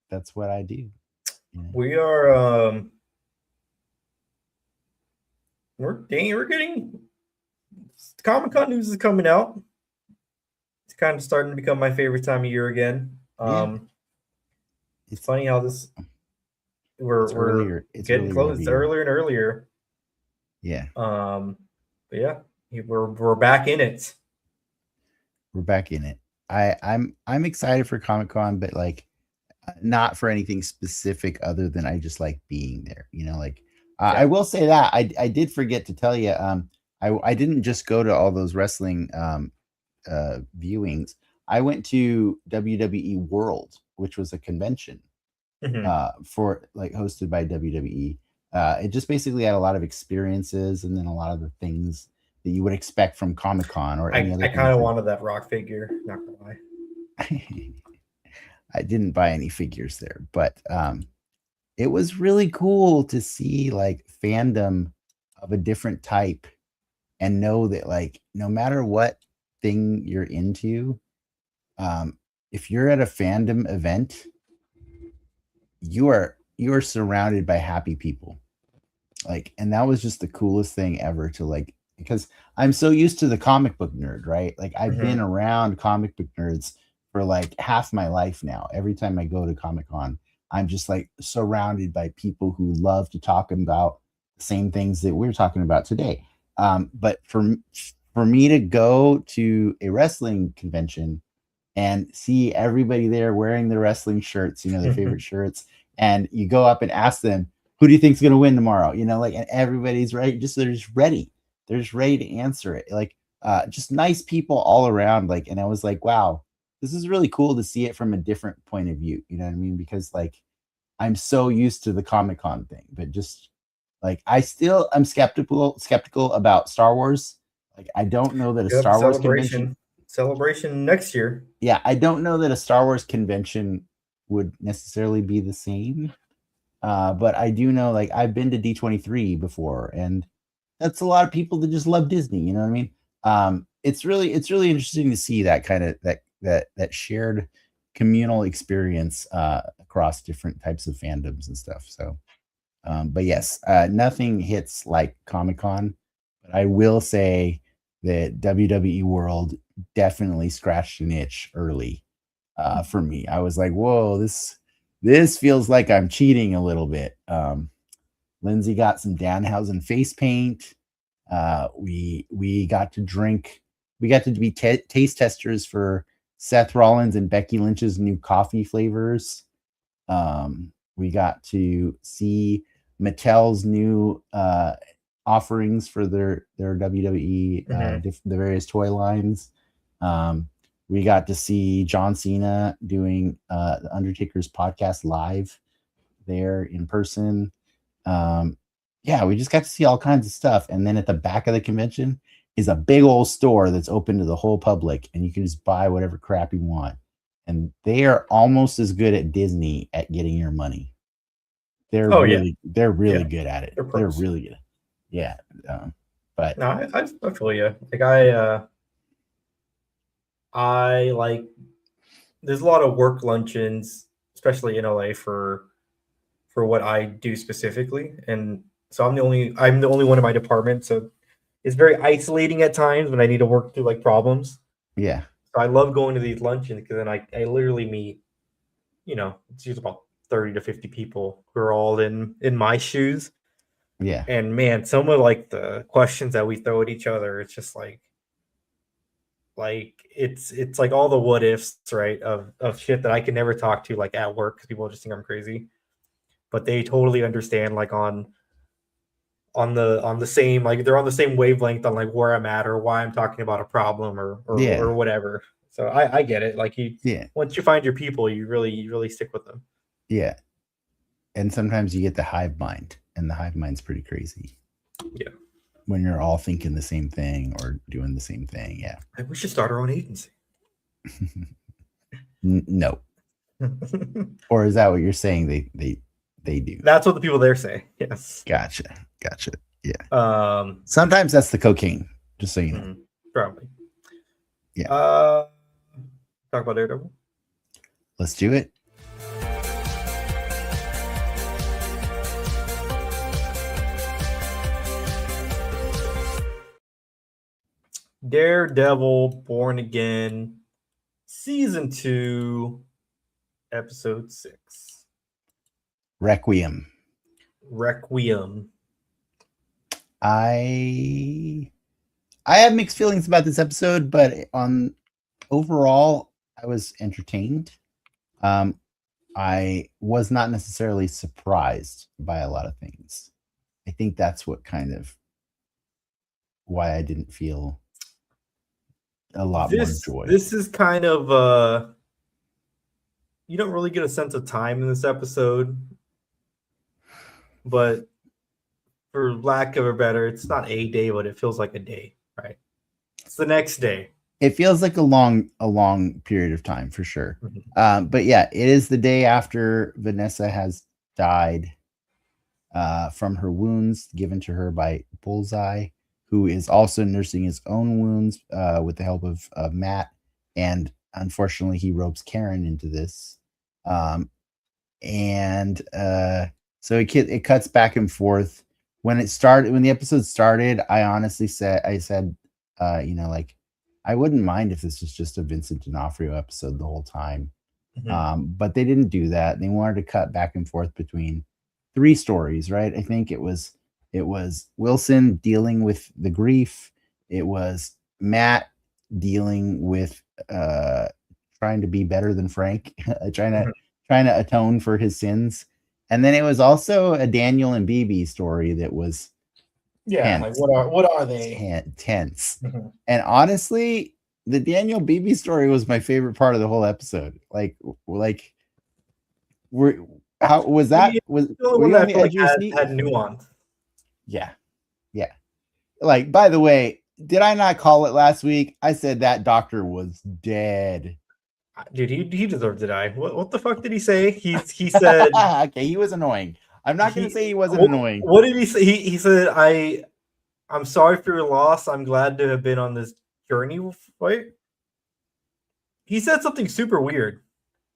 that's what I do. Yeah. We are we're getting Comic-Con news is coming out. It's kind of starting to become my favorite time of year again. It's funny how this we're getting close. It's earlier and earlier. Yeah. But yeah, we're back in it. We're back in it. I'm excited for Comic-Con, but like not for anything specific other than I just like being there. You know, like I will say that I did forget to tell you. I didn't just go to all those wrestling viewings. I went to WWE World, which was a convention for like hosted by WWE. It just basically had a lot of experiences and then a lot of the things that you would expect from Comic-Con or any other. I kind of wanted that Rock figure, not gonna lie. I didn't buy any figures there, but it was really cool to see like fandom of a different type and know that like no matter what thing you're into, if you're at a fandom event, you are surrounded by happy people. Like, and that was just the coolest thing ever to like, because I'm so used to the comic book nerd, right? Like I've been around comic book nerds for like half my life now. Every time I go to Comic-Con, I'm just like surrounded by people who love to talk about the same things that we're talking about today. But for me to go to a wrestling convention and see everybody there wearing their wrestling shirts, you know, their favorite shirts, and you go up and ask them, who do you think's going to win tomorrow? You know, like, and everybody's right. They're just ready. They're just ready to answer it. Like, just nice people all around. Like, and I was like, wow, this is really cool to see it from a different point of view. You know what I mean? Because like, I'm so used to the Comic-Con thing, but just like, I'm skeptical about Star Wars. Like, I don't know that a Star Wars celebration next year. Yeah, I don't know that a Star Wars convention would necessarily be the same. But I do know, like, I've been to D23 before, and that's a lot of people that just love Disney. You know what I mean? It's really interesting to see that kind of that shared communal experience across different types of fandoms and stuff. So, but yes, nothing hits like Comic-Con. But I will say that WWE World definitely scratched an itch early for me. I was like, whoa, this feels like I'm cheating a little bit. Lindsay got some Danhausen face paint. We got to drink. We got to be taste testers for Seth Rollins and Becky Lynch's new coffee flavors. We got to see Mattel's new offerings for their WWE, the various toy lines. We got to see John Cena doing the Undertaker's podcast live there in person. Yeah, we just got to see all kinds of stuff. And then at the back of the convention is a big old store that's open to the whole public, and you can just buy whatever crap you want. And they are almost as good at Disney at getting your money. They're really good at it. They're really good. Yeah. But no, I feel you. Like I like, there's a lot of work luncheons, especially in LA for what I do specifically. And so I'm the only one in my department. So it's very isolating at times when I need to work through like problems. Yeah. So I love going to these luncheons because then I literally meet, you know, it's usually about 30 to 50 people who are all in my shoes. Yeah. And man, some of like the questions that we throw at each other, it's just like it's like all the what ifs, right? Of shit that I can never talk to like at work because people just think I'm crazy. But they totally understand like on the same, like they're on the same wavelength on like where I'm at or why I'm talking about a problem or whatever. So I get it. Like once you find your people, you really stick with them. Yeah. And sometimes you get the hive mind, and the hive mind's pretty crazy. Yeah. When you're all thinking the same thing or doing the same thing. Yeah. We should start our own agency. No. Or is that what you're saying they do? That's what the people there say. Yes. Gotcha. Yeah. Sometimes that's the cocaine, just so you know. Probably. Yeah. Talk about Daredevil. Let's do it. Daredevil Born Again, Season 2, Episode 6. Requiem. I have mixed feelings about this episode, but on overall, I was entertained. I was not necessarily surprised by a lot of things. I think that's what kind of why I didn't feel a lot more joy. This is kind of you don't really get a sense of time in this episode, but for lack of a better, it's not a day, but it feels like a day, right? It's the next day. It feels like a long period of time for sure. But yeah, it is the day after Vanessa has died from her wounds given to her by Bullseye, who is also nursing his own wounds with the help of Matt. And unfortunately, he ropes Karen into this. So it cuts back and forth. When the episode started, I honestly said, like, I wouldn't mind if this was just a Vincent D'Onofrio episode the whole time. But they didn't do that. They wanted to cut back and forth between 3 stories, right? I think it was Wilson dealing with the grief. It was Matt dealing with trying to be better than Frank, trying to atone for his sins. And then it was also a Daniel and BB story that was tense. Like what are they? Tense. And honestly, the Daniel BB story was my favorite part of the whole episode. How was that? Was had nuance? Yeah. Like, by the way, did I not call it last week? I said that doctor was dead. Dude, he deserved to die. What the fuck did he say? He said okay, he was annoying. I'm not gonna say he wasn't annoying. What did he say? He said, I'm sorry for your loss. I'm glad to have been on this journey. Right? He said something super weird.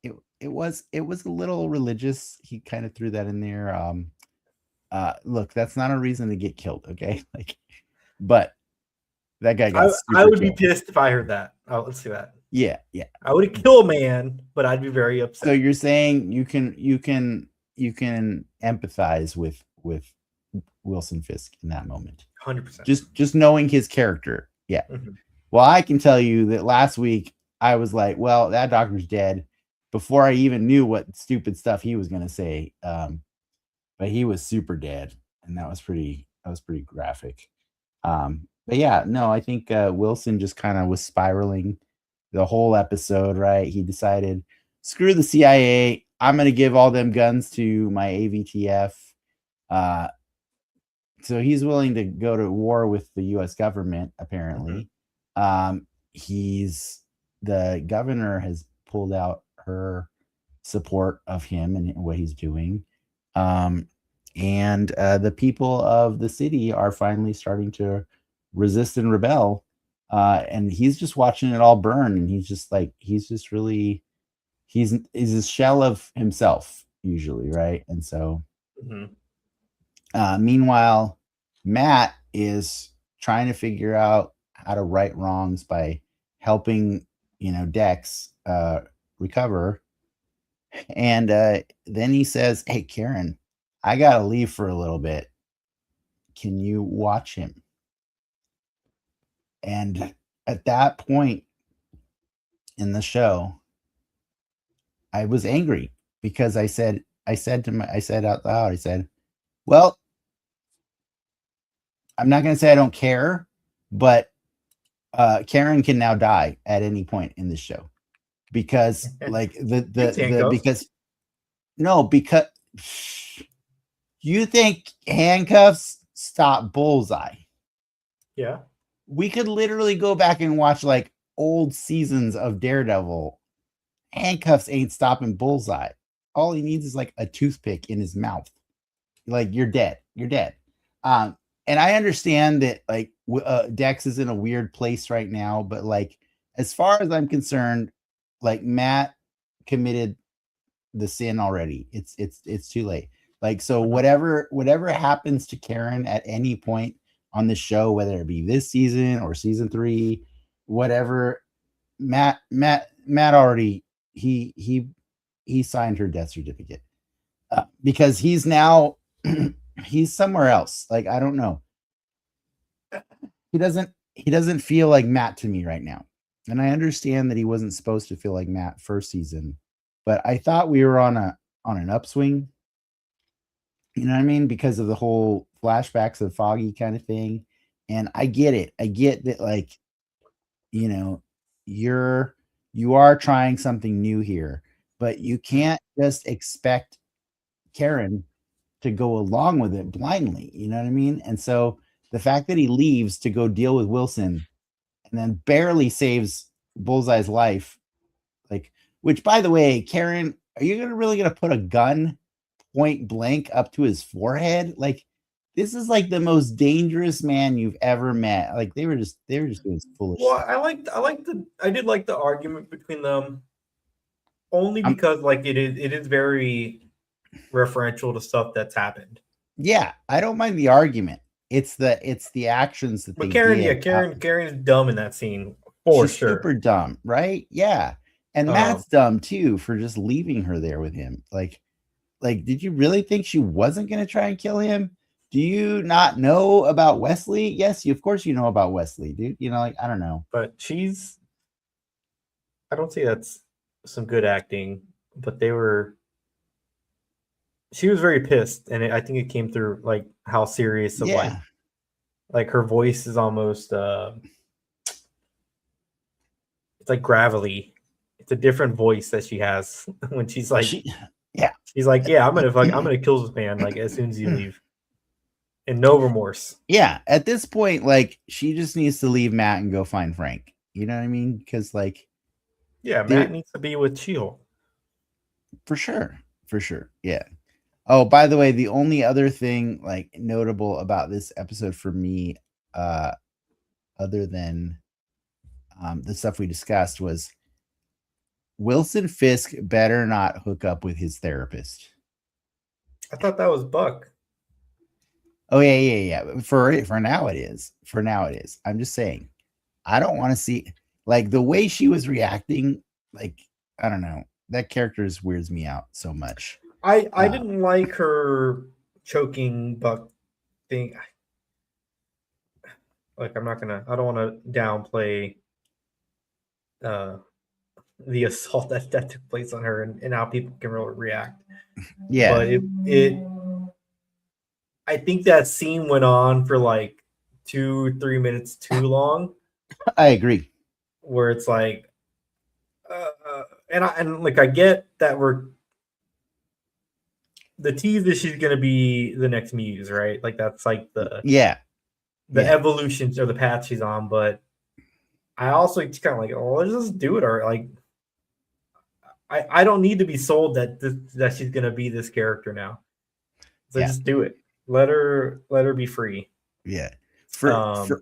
It was a little religious. He kind of threw that in there. Look, that's not a reason to get killed, okay? Like, but that guy got I would be pissed if I heard that. Oh, let's see that. Yeah. I would kill a man, but I'd be very upset. So you're saying you can empathize with Wilson Fisk in that moment. 100%. Just knowing his character. Yeah. Well, I can tell you that last week I was like, well, that doctor's dead before I even knew what stupid stuff he was going to say. But he was super dead, and that was pretty graphic. But yeah, no, I think Wilson just kind of was spiraling the whole episode, right? He decided, screw the CIA. I'm going to give all them guns to my AVTF. So he's willing to go to war with the U.S. government, apparently. The governor has pulled out her support of him and what he's doing. And the people of the city are finally starting to resist and rebel. And he's just watching it all burn. And he's a shell of himself usually. Right. And so, meanwhile, Matt is trying to figure out how to right wrongs by helping, Dex, recover. And then he says, hey, Karen, I got to leave for a little bit. can you watch him? And at that point in the show, I was angry because I said out loud, I said, well, I'm not going to say I don't care, but Karen can now die at any point in the show because like because you think handcuffs stop Bullseye. Yeah. We could literally go back and watch like old seasons of Daredevil. Handcuffs ain't stopping Bullseye. All he needs is like a toothpick in his mouth. Like you're dead. You're dead. And I understand that like Dex is in a weird place right now, but like as far as I'm concerned, like Matt committed the sin already. It's too late. Like so whatever happens to Karen at any point on the show, whether it be this season or season 3, whatever, Matt already he signed her death certificate because he's now he's somewhere else. Like I don't know. He doesn't feel like Matt to me right now. And I understand that he wasn't supposed to feel like Matt first season, but I thought we were on an upswing. You know what I mean? Because of the whole flashbacks of Foggy kind of thing. And I get it. I get that, like, you know, you are trying something new here, but you can't just expect Karen to go along with it blindly. You know what I mean? And so the fact that he leaves to go deal with Wilson and then barely saves Bullseye's life, like, which by the way, Karen, are you really gonna put a gun point blank up to his forehead? Like, this is like the most dangerous man you've ever met. Like they were just doing foolish stuff. I did like the argument between them only because like it is very referential to stuff that's happened. Yeah, I don't mind the argument. It's the actions that but they Karen, did. Karen's dumb in that scene for She's sure. Super dumb, right? Yeah. And Matt's dumb too for just leaving her there with him. Like, did you really think she wasn't going to try and kill him? Do you not know about Wesley? Yes, of course you know about Wesley, dude. You know, like, I don't know. But I don't say that's some good acting, but she was very pissed, and I think it came through, like, how serious of, like her voice is almost, it's like gravelly. It's a different voice that she has when she's like, she's like, yeah, I'm gonna kill this man, like, as soon as you leave. And no remorse. Yeah, at this point, like, she just needs to leave Matt and go find Frank. You know what I mean? Because, like, yeah, Matt needs to be with She-Hulk. For sure. Yeah. Oh, by the way, the only other thing like notable about this episode for me, other than the stuff we discussed, was Wilson Fisk better not hook up with his therapist. I thought that was Buck. Oh yeah. For now it is. I'm just saying, I don't want to see, like, the way she was reacting. Like, I don't know, that character weirds me out so much. I didn't like her choking Buck thing. Like, I don't want to downplay the assault that took place on her and how people can really react. Yeah. But I think that scene went on for like 2-3 minutes too long. I agree. Where it's like, I get that the tease that she's gonna be the next Muse, right? Like that's like the evolution or the path she's on. But I also just kind of like, oh, let's just do it. Or like, I don't need to be sold that she's gonna be this character now. So just do it. Let her be free. Yeah. For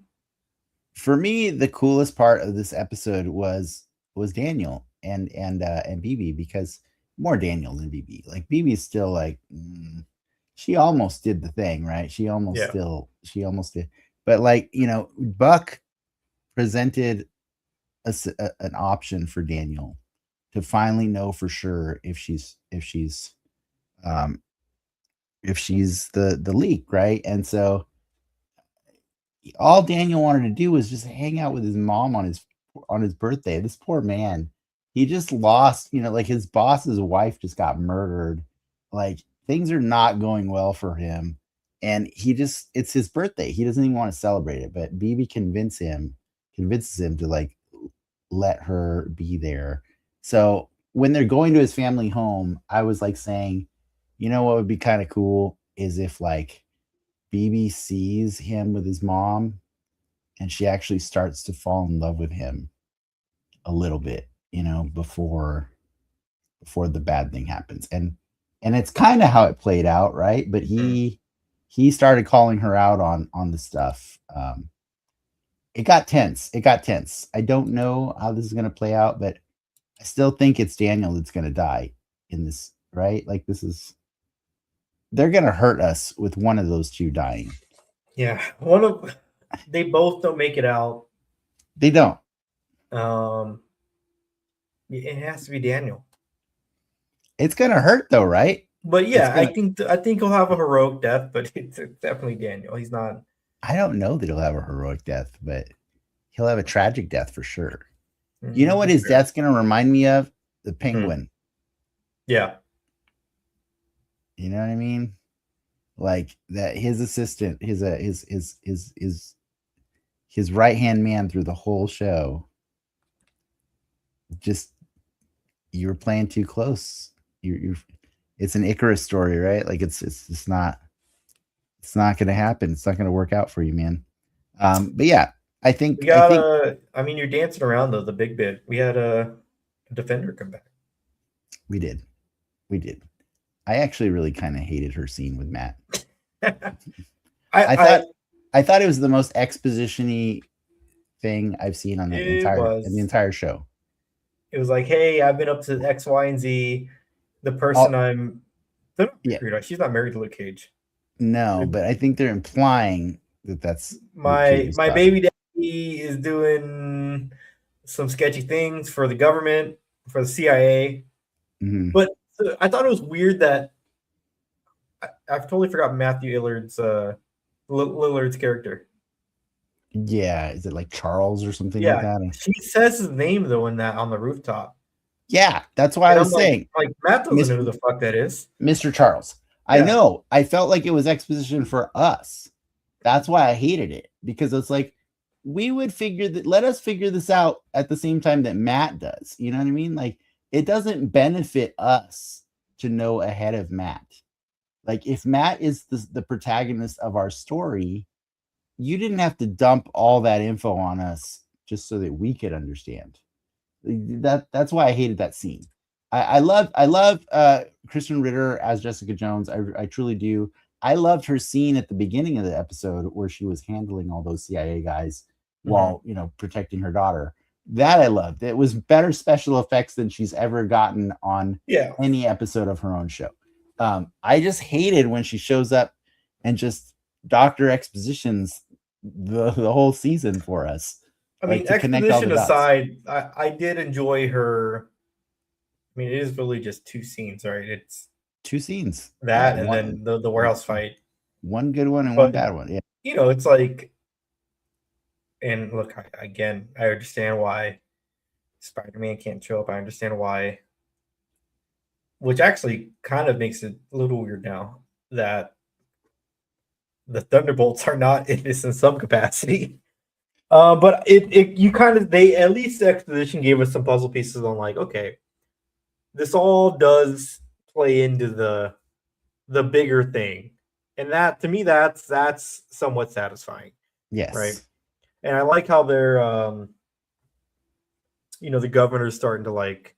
me, the coolest part of this episode was Daniel and BB, because more Daniel than BB. Like, BB is still like, she almost did the thing, right? She almost did. But, like, you know, Buck presented an option for Daniel to finally know for sure if she's the leak, right? And so all Daniel wanted to do was just hang out with his mom on his birthday. This poor man, he just lost, like his boss's wife just got murdered. Like things are not going well for him. And it's his birthday. He doesn't even want to celebrate it. But BB convinces him to like let her be there. So when they're going to his family home, I was like saying, what would be kind of cool is if like BB sees him with his mom and she actually starts to fall in love with him a little bit, before the bad thing happens. And it's kind of how it played out, right? But he started calling her out on the stuff. It got tense. I don't know how this is going to play out, but I still think it's Daniel that's going to die in this, right? Like they're going to hurt us with one of those two dying. Yeah, they both don't make it out. They don't. It has to be Daniel. It's gonna hurt though, right? But yeah, I think he'll have a heroic death, but it's definitely Daniel. He's not. I don't know that he'll have a heroic death, but he'll have a tragic death for sure. You know what his death's gonna remind me of? The Penguin. Yeah. You know what I mean? Like that his assistant, his right hand man through the whole show. Just you were playing too close. You're it's an Icarus story, right? Like it's not gonna happen. It's not gonna work out for you, man. But yeah, I think I mean, you're dancing around though the big bit. We had a defender come back. We did. I actually really kind of hated her scene with Matt. I thought it was the most exposition-y thing I've seen on the entire show. It was like, hey, I've been up to X, Y, and Z. The person she's not married to Luke Cage. No, but I think they're implying that's my baby daddy is doing some sketchy things for the government, for the CIA. Mm-hmm. But I thought it was weird that I've totally forgotten Matthew Lillard's character. Yeah, is it like Charles or something like that? She says his name though in that on the rooftop. Yeah, that's why I was saying. Like Matt doesn't know who the fuck that is. Mr. Charles. Yeah. I know. I felt like it was exposition for us. That's why I hated it, because it's like we would let us figure this out at the same time that Matt does. You know what I mean? Like it doesn't benefit us to know ahead of Matt. Like if Matt is the protagonist of our story, you didn't have to dump all that info on us just so that we could understand. That's why I hated that scene. I love Kristen Ritter as Jessica Jones. I truly do. I loved her scene at the beginning of the episode where she was handling all those CIA guys while protecting her daughter. That I loved. It was better special effects than she's ever gotten on any episode of her own show. I just hated when she shows up and just Dr. Expositions the whole season for us. I mean, exposition aside, I did enjoy her. I mean, it is really just two scenes, right? It's two scenes. That and then the warehouse fight. One good one and one bad one. Yeah. It's like, and look, I understand why Spider-Man can't show up. I understand why, which actually kind of makes it a little weird now that the Thunderbolts are not in this in some capacity. But they at least the exposition gave us some puzzle pieces on like, okay, this all does play into the bigger thing, and that to me that's somewhat satisfying. Yes, right. And I like how they're the governor's starting to like,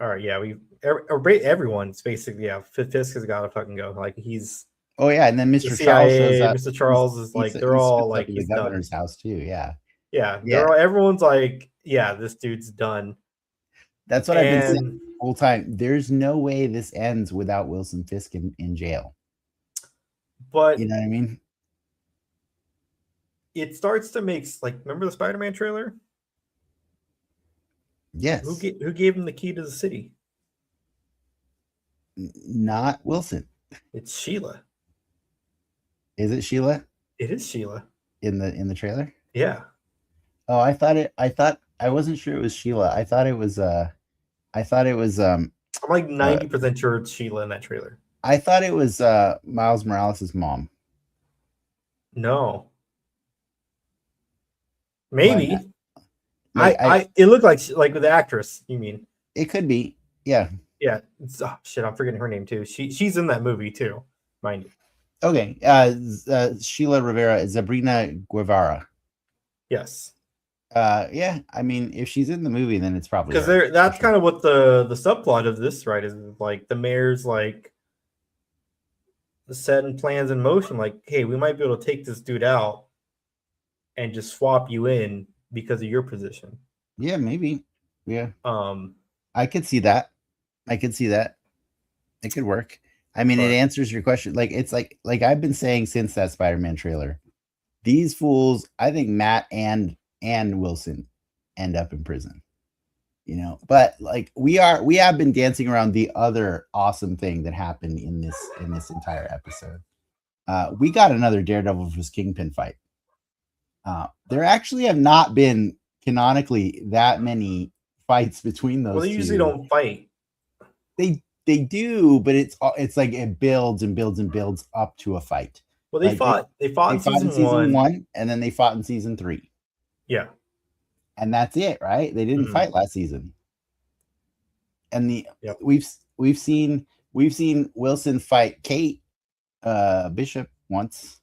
all right, yeah, everyone's basically Fisk has got to fucking go. Like he's. Oh yeah, and then Mr. CIA, Charles shows up. Mr. Charles is like they're all like the governor's house too. Yeah. Everyone's like, yeah, this dude's done. That's what I've been saying the whole time. There's no way this ends without Wilson Fisk in jail. But you know what I mean? It starts to make remember the Spider-Man trailer? Yes. Who gave him the key to the city? Not Wilson. It's Sheila. Is it Sheila? It is Sheila. in the trailer? Yeah. Oh, I wasn't sure it was Sheila. I thought it was I'm like 90% sure it's Sheila in that trailer. I thought it was Miles Morales' mom. No. Maybe. Like, it looked like the actress, you mean? It could be. Yeah. Yeah. Shit, I'm forgetting her name too. She's in that movie too, mind you. Okay. Sheila Rivera, Sabrina Guevara. Yes. Yeah. I mean, if she's in the movie, then it's probably because that's kind of what the subplot of this, right? Is like the mayor's like setting plans in motion. Like, hey, we might be able to take this dude out and just swap you in because of your position. Yeah, maybe. Yeah. I could see that. It could work. I mean, it answers your question. Like, it's like I've been saying since that Spider-Man trailer, these fools, I think Matt and Wilson end up in prison. You know, but like we have been dancing around the other awesome thing that happened in this entire episode. We got another Daredevil vs. Kingpin fight. There actually have not been canonically that many fights between those. Well, they usually don't fight. They do, but it's like it builds and builds and builds up to a fight. Well, they fought in season 1, and then they fought in season 3. Yeah. And that's it, right? They didn't fight last season. And we've seen Wilson fight Kate Bishop once.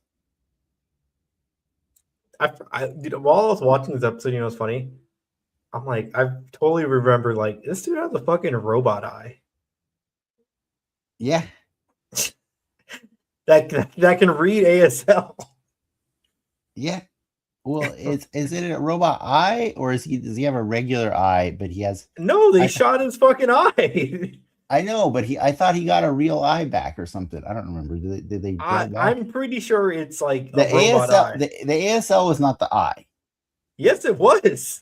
While I was watching this episode, it's funny. I'm like, I totally remember like this dude has a fucking robot eye. Yeah. that can read ASL. Yeah. Well, is it a robot eye, or does he have a regular eye, but he has No, they shot his fucking eye. I know, but I thought he got a real eye back or something. I don't remember. Did they I'm pretty sure it's like the ASL. The ASL was not the eye. Yes, it was.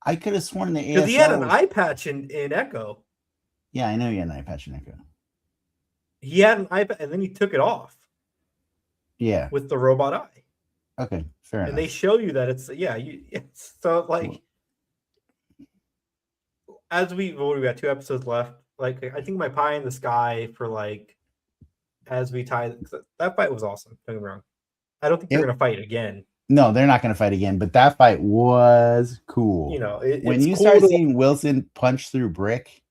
I could have sworn the ASL because he had an eye patch in Echo. Yeah, I know he had an eye patch in Echo. He had an eye patch, and then he took it off. Yeah, with the robot eye. Okay, fair enough. And they show you that it's so like as we got 2 episodes left. Like I think my pie in the sky for like as we tie that fight was awesome. Don't get me wrong. I don't think they're gonna fight again. No, they're not gonna fight again. But that fight was cool. When you start seeing Wilson punch through brick,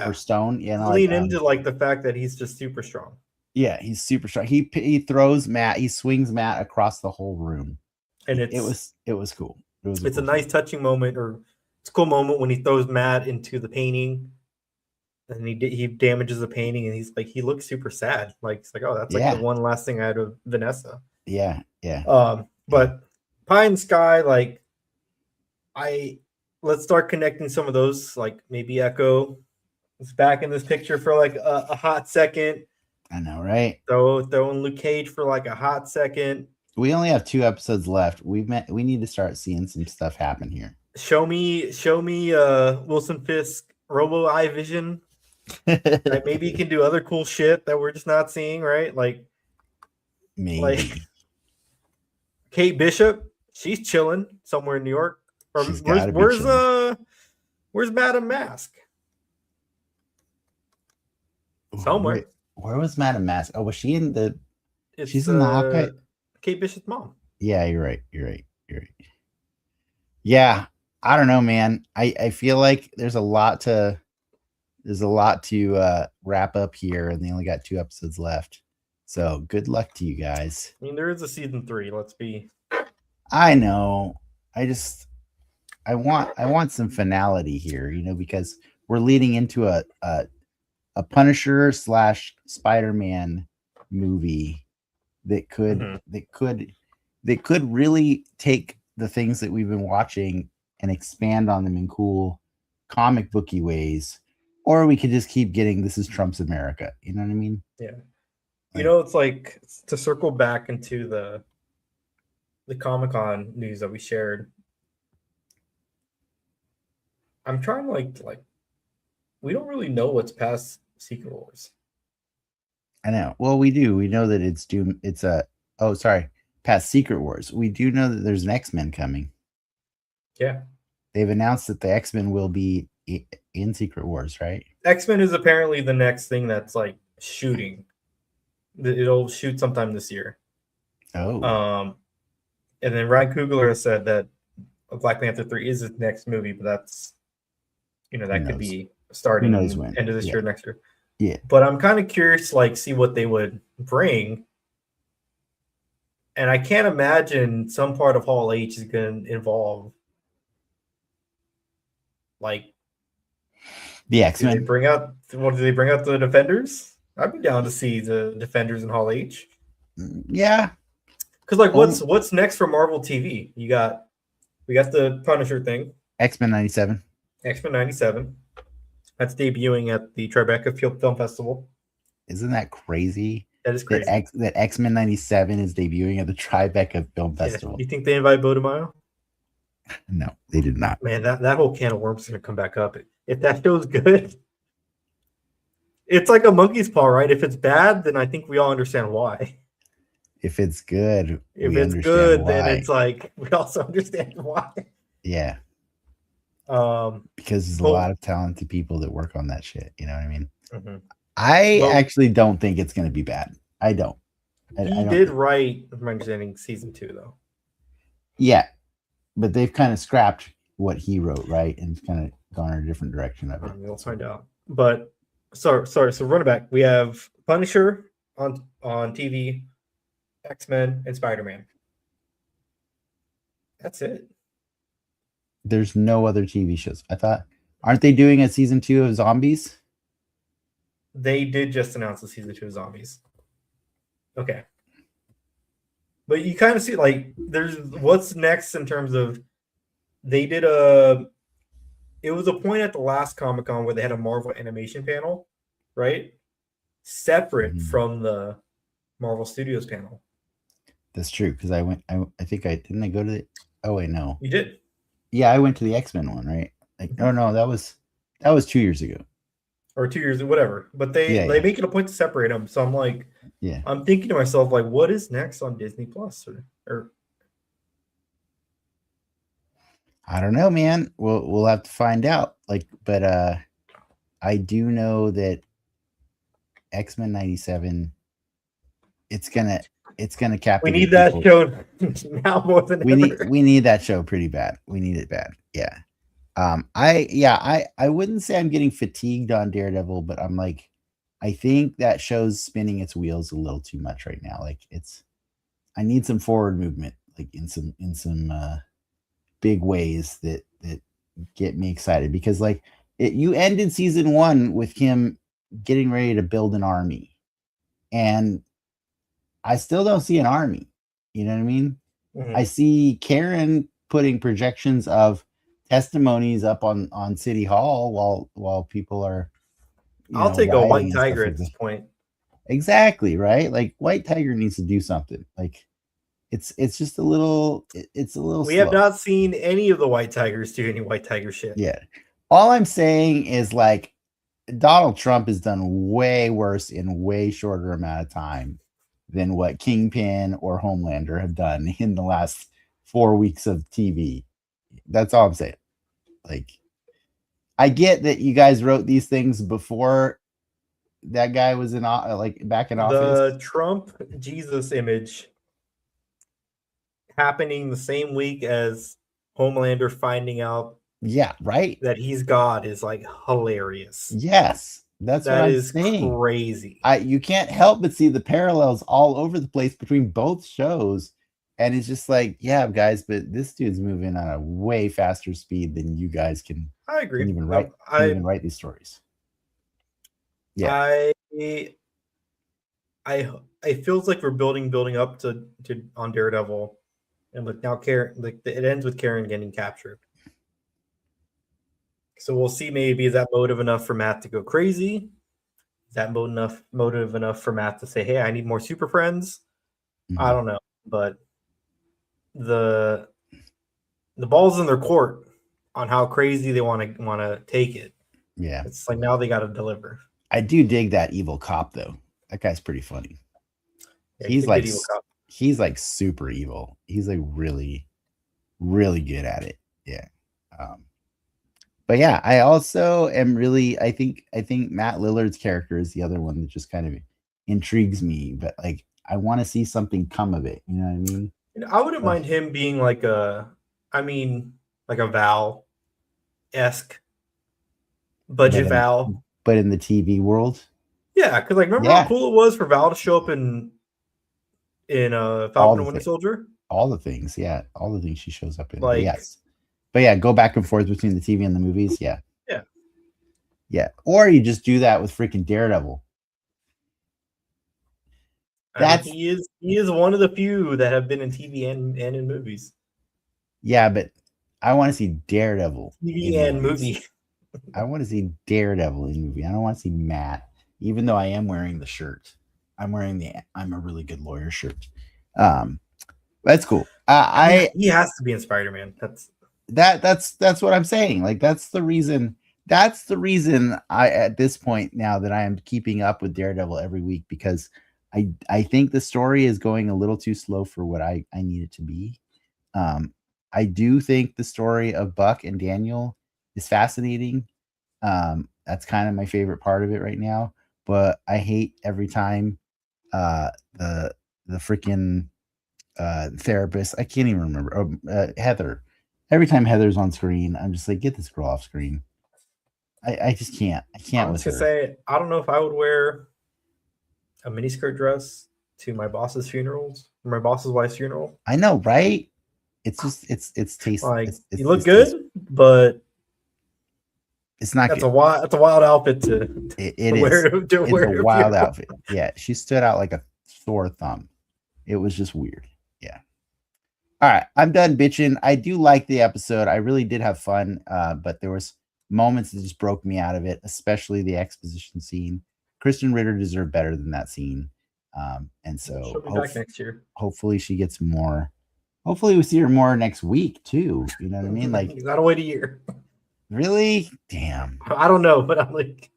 or stone, lean into like the fact that he's just super strong. Yeah, he's super strong. He throws Matt. He swings Matt across the whole room, and it was cool. It's a nice touching moment, or it's a cool moment when he throws Matt into the painting, and he damages the painting, and he's like he looks super sad. Like it's like, oh, that's like the one last thing I had of Vanessa. Yeah. But Pie in the Sky, like let's start connecting some of those. Like maybe Echo is back in this picture for like a hot second. I know, right? Throwing Luke Cage for like a hot second. We only have 2 episodes left. We need to start seeing some stuff happen here. Show me Wilson Fisk Robo Eye Vision. Like maybe he can do other cool shit that we're just not seeing, right? Like maybe. Like Kate Bishop, she's chilling somewhere in New York. Where's Madam Mask? Somewhere. Where was Madam Mask? Oh, was she in the? She's in the Hawkeye. Kate Bishop's mom. Yeah, you're right. Yeah, I don't know, man. I feel like there's a lot to wrap up here, and they only got 2 episodes left. So good luck to you guys. I mean, there is a season 3. Let's be. I know. I want some finality here, because we're leading into a Punisher / Spider-Man movie that could really take the things that we've been watching and expand on them in cool comic booky ways, or we could just keep getting this is Trump's America. You know what I mean? Yeah. It's like to circle back into the Comic-Con news that we shared. I'm trying to like we don't really know what's past Secret Wars. I know. Well, we do. We know that it's Doom. It's past Secret Wars. We do know that there's an X-Men coming. Yeah. They've announced that the X-Men will be in Secret Wars, right? X-Men is apparently the next thing that's like shooting. It'll shoot sometime this year. Oh. And then Ryan Coogler has said that Black Panther 3 is his next movie, but that's, that could be starting end of this year, next year. Yeah. But I'm kind of curious, like, see what they would bring. And I can't imagine some part of Hall H is going to involve, like, the X-Men. Do they bring out the Defenders? I'd be down to see the Defenders in Hall H. Yeah. Because, like, what's next for Marvel TV? We got the Punisher thing. X-Men 97. X-Men 97. That's debuting at the Tribeca Film Festival. Isn't that crazy? That is crazy. That X-Men 97 is debuting at the Tribeca Film Festival. You think they invite Bo DeMaio? No, they did not. Man, that whole can of worms is going to come back up. If that show's good, it's like a monkey's paw, right? If it's bad, then I think we all understand why. If it's good, then it's like we also understand why. Yeah. Because there's a lot of talented people that work on that shit. You know what I mean? Mm-hmm. I actually don't think it's going to be bad. I don't. He did write, from my understanding, season 2 though. Yeah, but they've kind of scrapped what he wrote, right, and kind of gone in a different direction of it. We'll find out. But sorry. So running back, we have Punisher on TV, X-Men, and Spider-Man. That's it. There's no other TV shows. I thought, aren't they doing a season 2 of Zombies? They did just announce the season 2 of Zombies. Okay. But you kind of see, like, there's what's next in terms of they did it was a point at the last Comic-Con where they had a Marvel animation panel, right? Separate from the Marvel Studios panel. That's true, because I didn't I go to the, oh wait, no. You did. Yeah, I went to the X-Men one, right? Like, no, that was 2 years ago. Or 2 years, whatever. But they make it a point to separate them. So I'm like, I'm thinking to myself, like, what is next on Disney Plus? Or I don't know, man. We'll have to find out. Like, but I do know that X-Men 97, it's gonna captivate. We need that show now more than ever. We need that show pretty bad. We need it bad. Yeah. I wouldn't say I'm getting fatigued on Daredevil, but I'm like, I think that show's spinning its wheels a little too much right now. Like, I need some forward movement, like in some big ways that get me excited, because like you ended season 1 with him getting ready to build an army, and I still don't see an army. You know what I mean? Mm-hmm. I see Karen putting projections of testimonies up on City Hall while people are. I'll take a White Tiger at this point. Exactly, right? Like, White Tiger needs to do something. Like, it's just a little. It's a little. We have not seen any of the White Tigers do any White Tiger shit. Yeah, all I'm saying is, like, Donald Trump has done way worse in way shorter amount of time than what Kingpin or Homelander have done in the last 4 weeks of TV. That's all I'm saying. Like, I get that you guys wrote these things before that guy was back in office. The Trump Jesus image happening the same week as Homelander finding out, right, that he's God is like hilarious. Yes, that is crazy. You can't help but see the parallels all over the place between both shows. And it's just like, yeah, guys, but this dude's moving on a way faster speed than you guys can. I agree. Can even write these stories. Yeah, it feels like we're building up to on Daredevil, and look now, Karen. Like, it ends with Karen getting captured. So we'll see. Maybe is that motive enough for Matt to go crazy? Is that motive enough for Matt to say, "Hey, I need more super friends"? Mm-hmm. I don't know, but the ball's in their court on how crazy they want to take it. Yeah, it's like now they got to deliver. I do dig that evil cop though. That guy's pretty funny. Yeah, he's like he's like super evil. He's like really, really good at it. Yeah. But yeah, I also am really. I think Matt Lillard's character is the other one that just kind of intrigues me. But like, I want to see something come of it. You know what I mean? I wouldn't mind him being like a Val-esque budget Val. But in the TV world. Yeah, because like remember how cool it was for Val to show up in Falcon and Winter Soldier? All the things, yeah. All the things she shows up in. Like, yes. But yeah, go back and forth between the TV and the movies. Yeah. Yeah. Yeah. Or you just do that with freaking Daredevil. He is one of the few that have been in TV and in movies. Yeah, but I want to see Daredevil. TV and movie. I want to see Daredevil in movie. I don't want to see Matt, even though I am wearing the shirt. I'm wearing the I'm a really good lawyer shirt. That's cool. He has to be in Spider-Man. That's what I'm saying. Like that's the reason I at this point now that I am keeping up with Daredevil every week, because I think the story is going a little too slow for what I need it to be. I do think the story of Buck and Daniel is fascinating. That's kind of my favorite part of it right now. But I hate every time the freaking therapist, I can't even remember, Heather. Every time Heather's on screen, I'm just like, get this girl off screen. I just can't. I can't. I was gonna say, I don't know if I would wear a miniskirt dress to my boss's funerals, or my boss's wife's funeral. I know, right? It's just it's tasty. Like you look good, but it's not. That's a wild outfit to wear. It's a wild outfit. Yeah, she stood out like a sore thumb. It was just weird. Yeah. All right, I'm done bitching. I do like the episode. I really did have fun, but there was moments that just broke me out of it, especially the exposition scene. Kristen Ritter deserved better than that scene, and so she'll be back next year. Hopefully, she gets more. Hopefully, we see her more next week too. You know what I mean? Like, you gotta wait a year. Really? Damn. I don't know, but I'm like,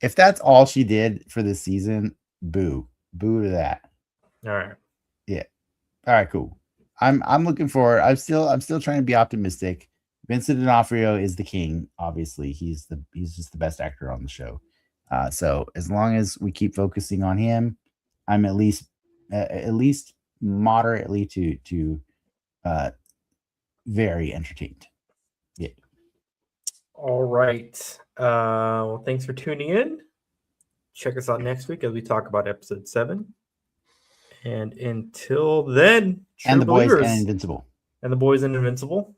if that's all she did for this season, boo to that. All right. Yeah. All right. Cool. I'm looking forward. I'm still trying to be optimistic. Vincent D'Onofrio is the king. Obviously, he's just the best actor on the show. So as long as we keep focusing on him, I'm at least moderately to very entertained. Yeah. All right. Well, thanks for tuning in. Check us out next week as we talk about episode 7. And until then, and the boys and Invincible. And the boys and Invincible.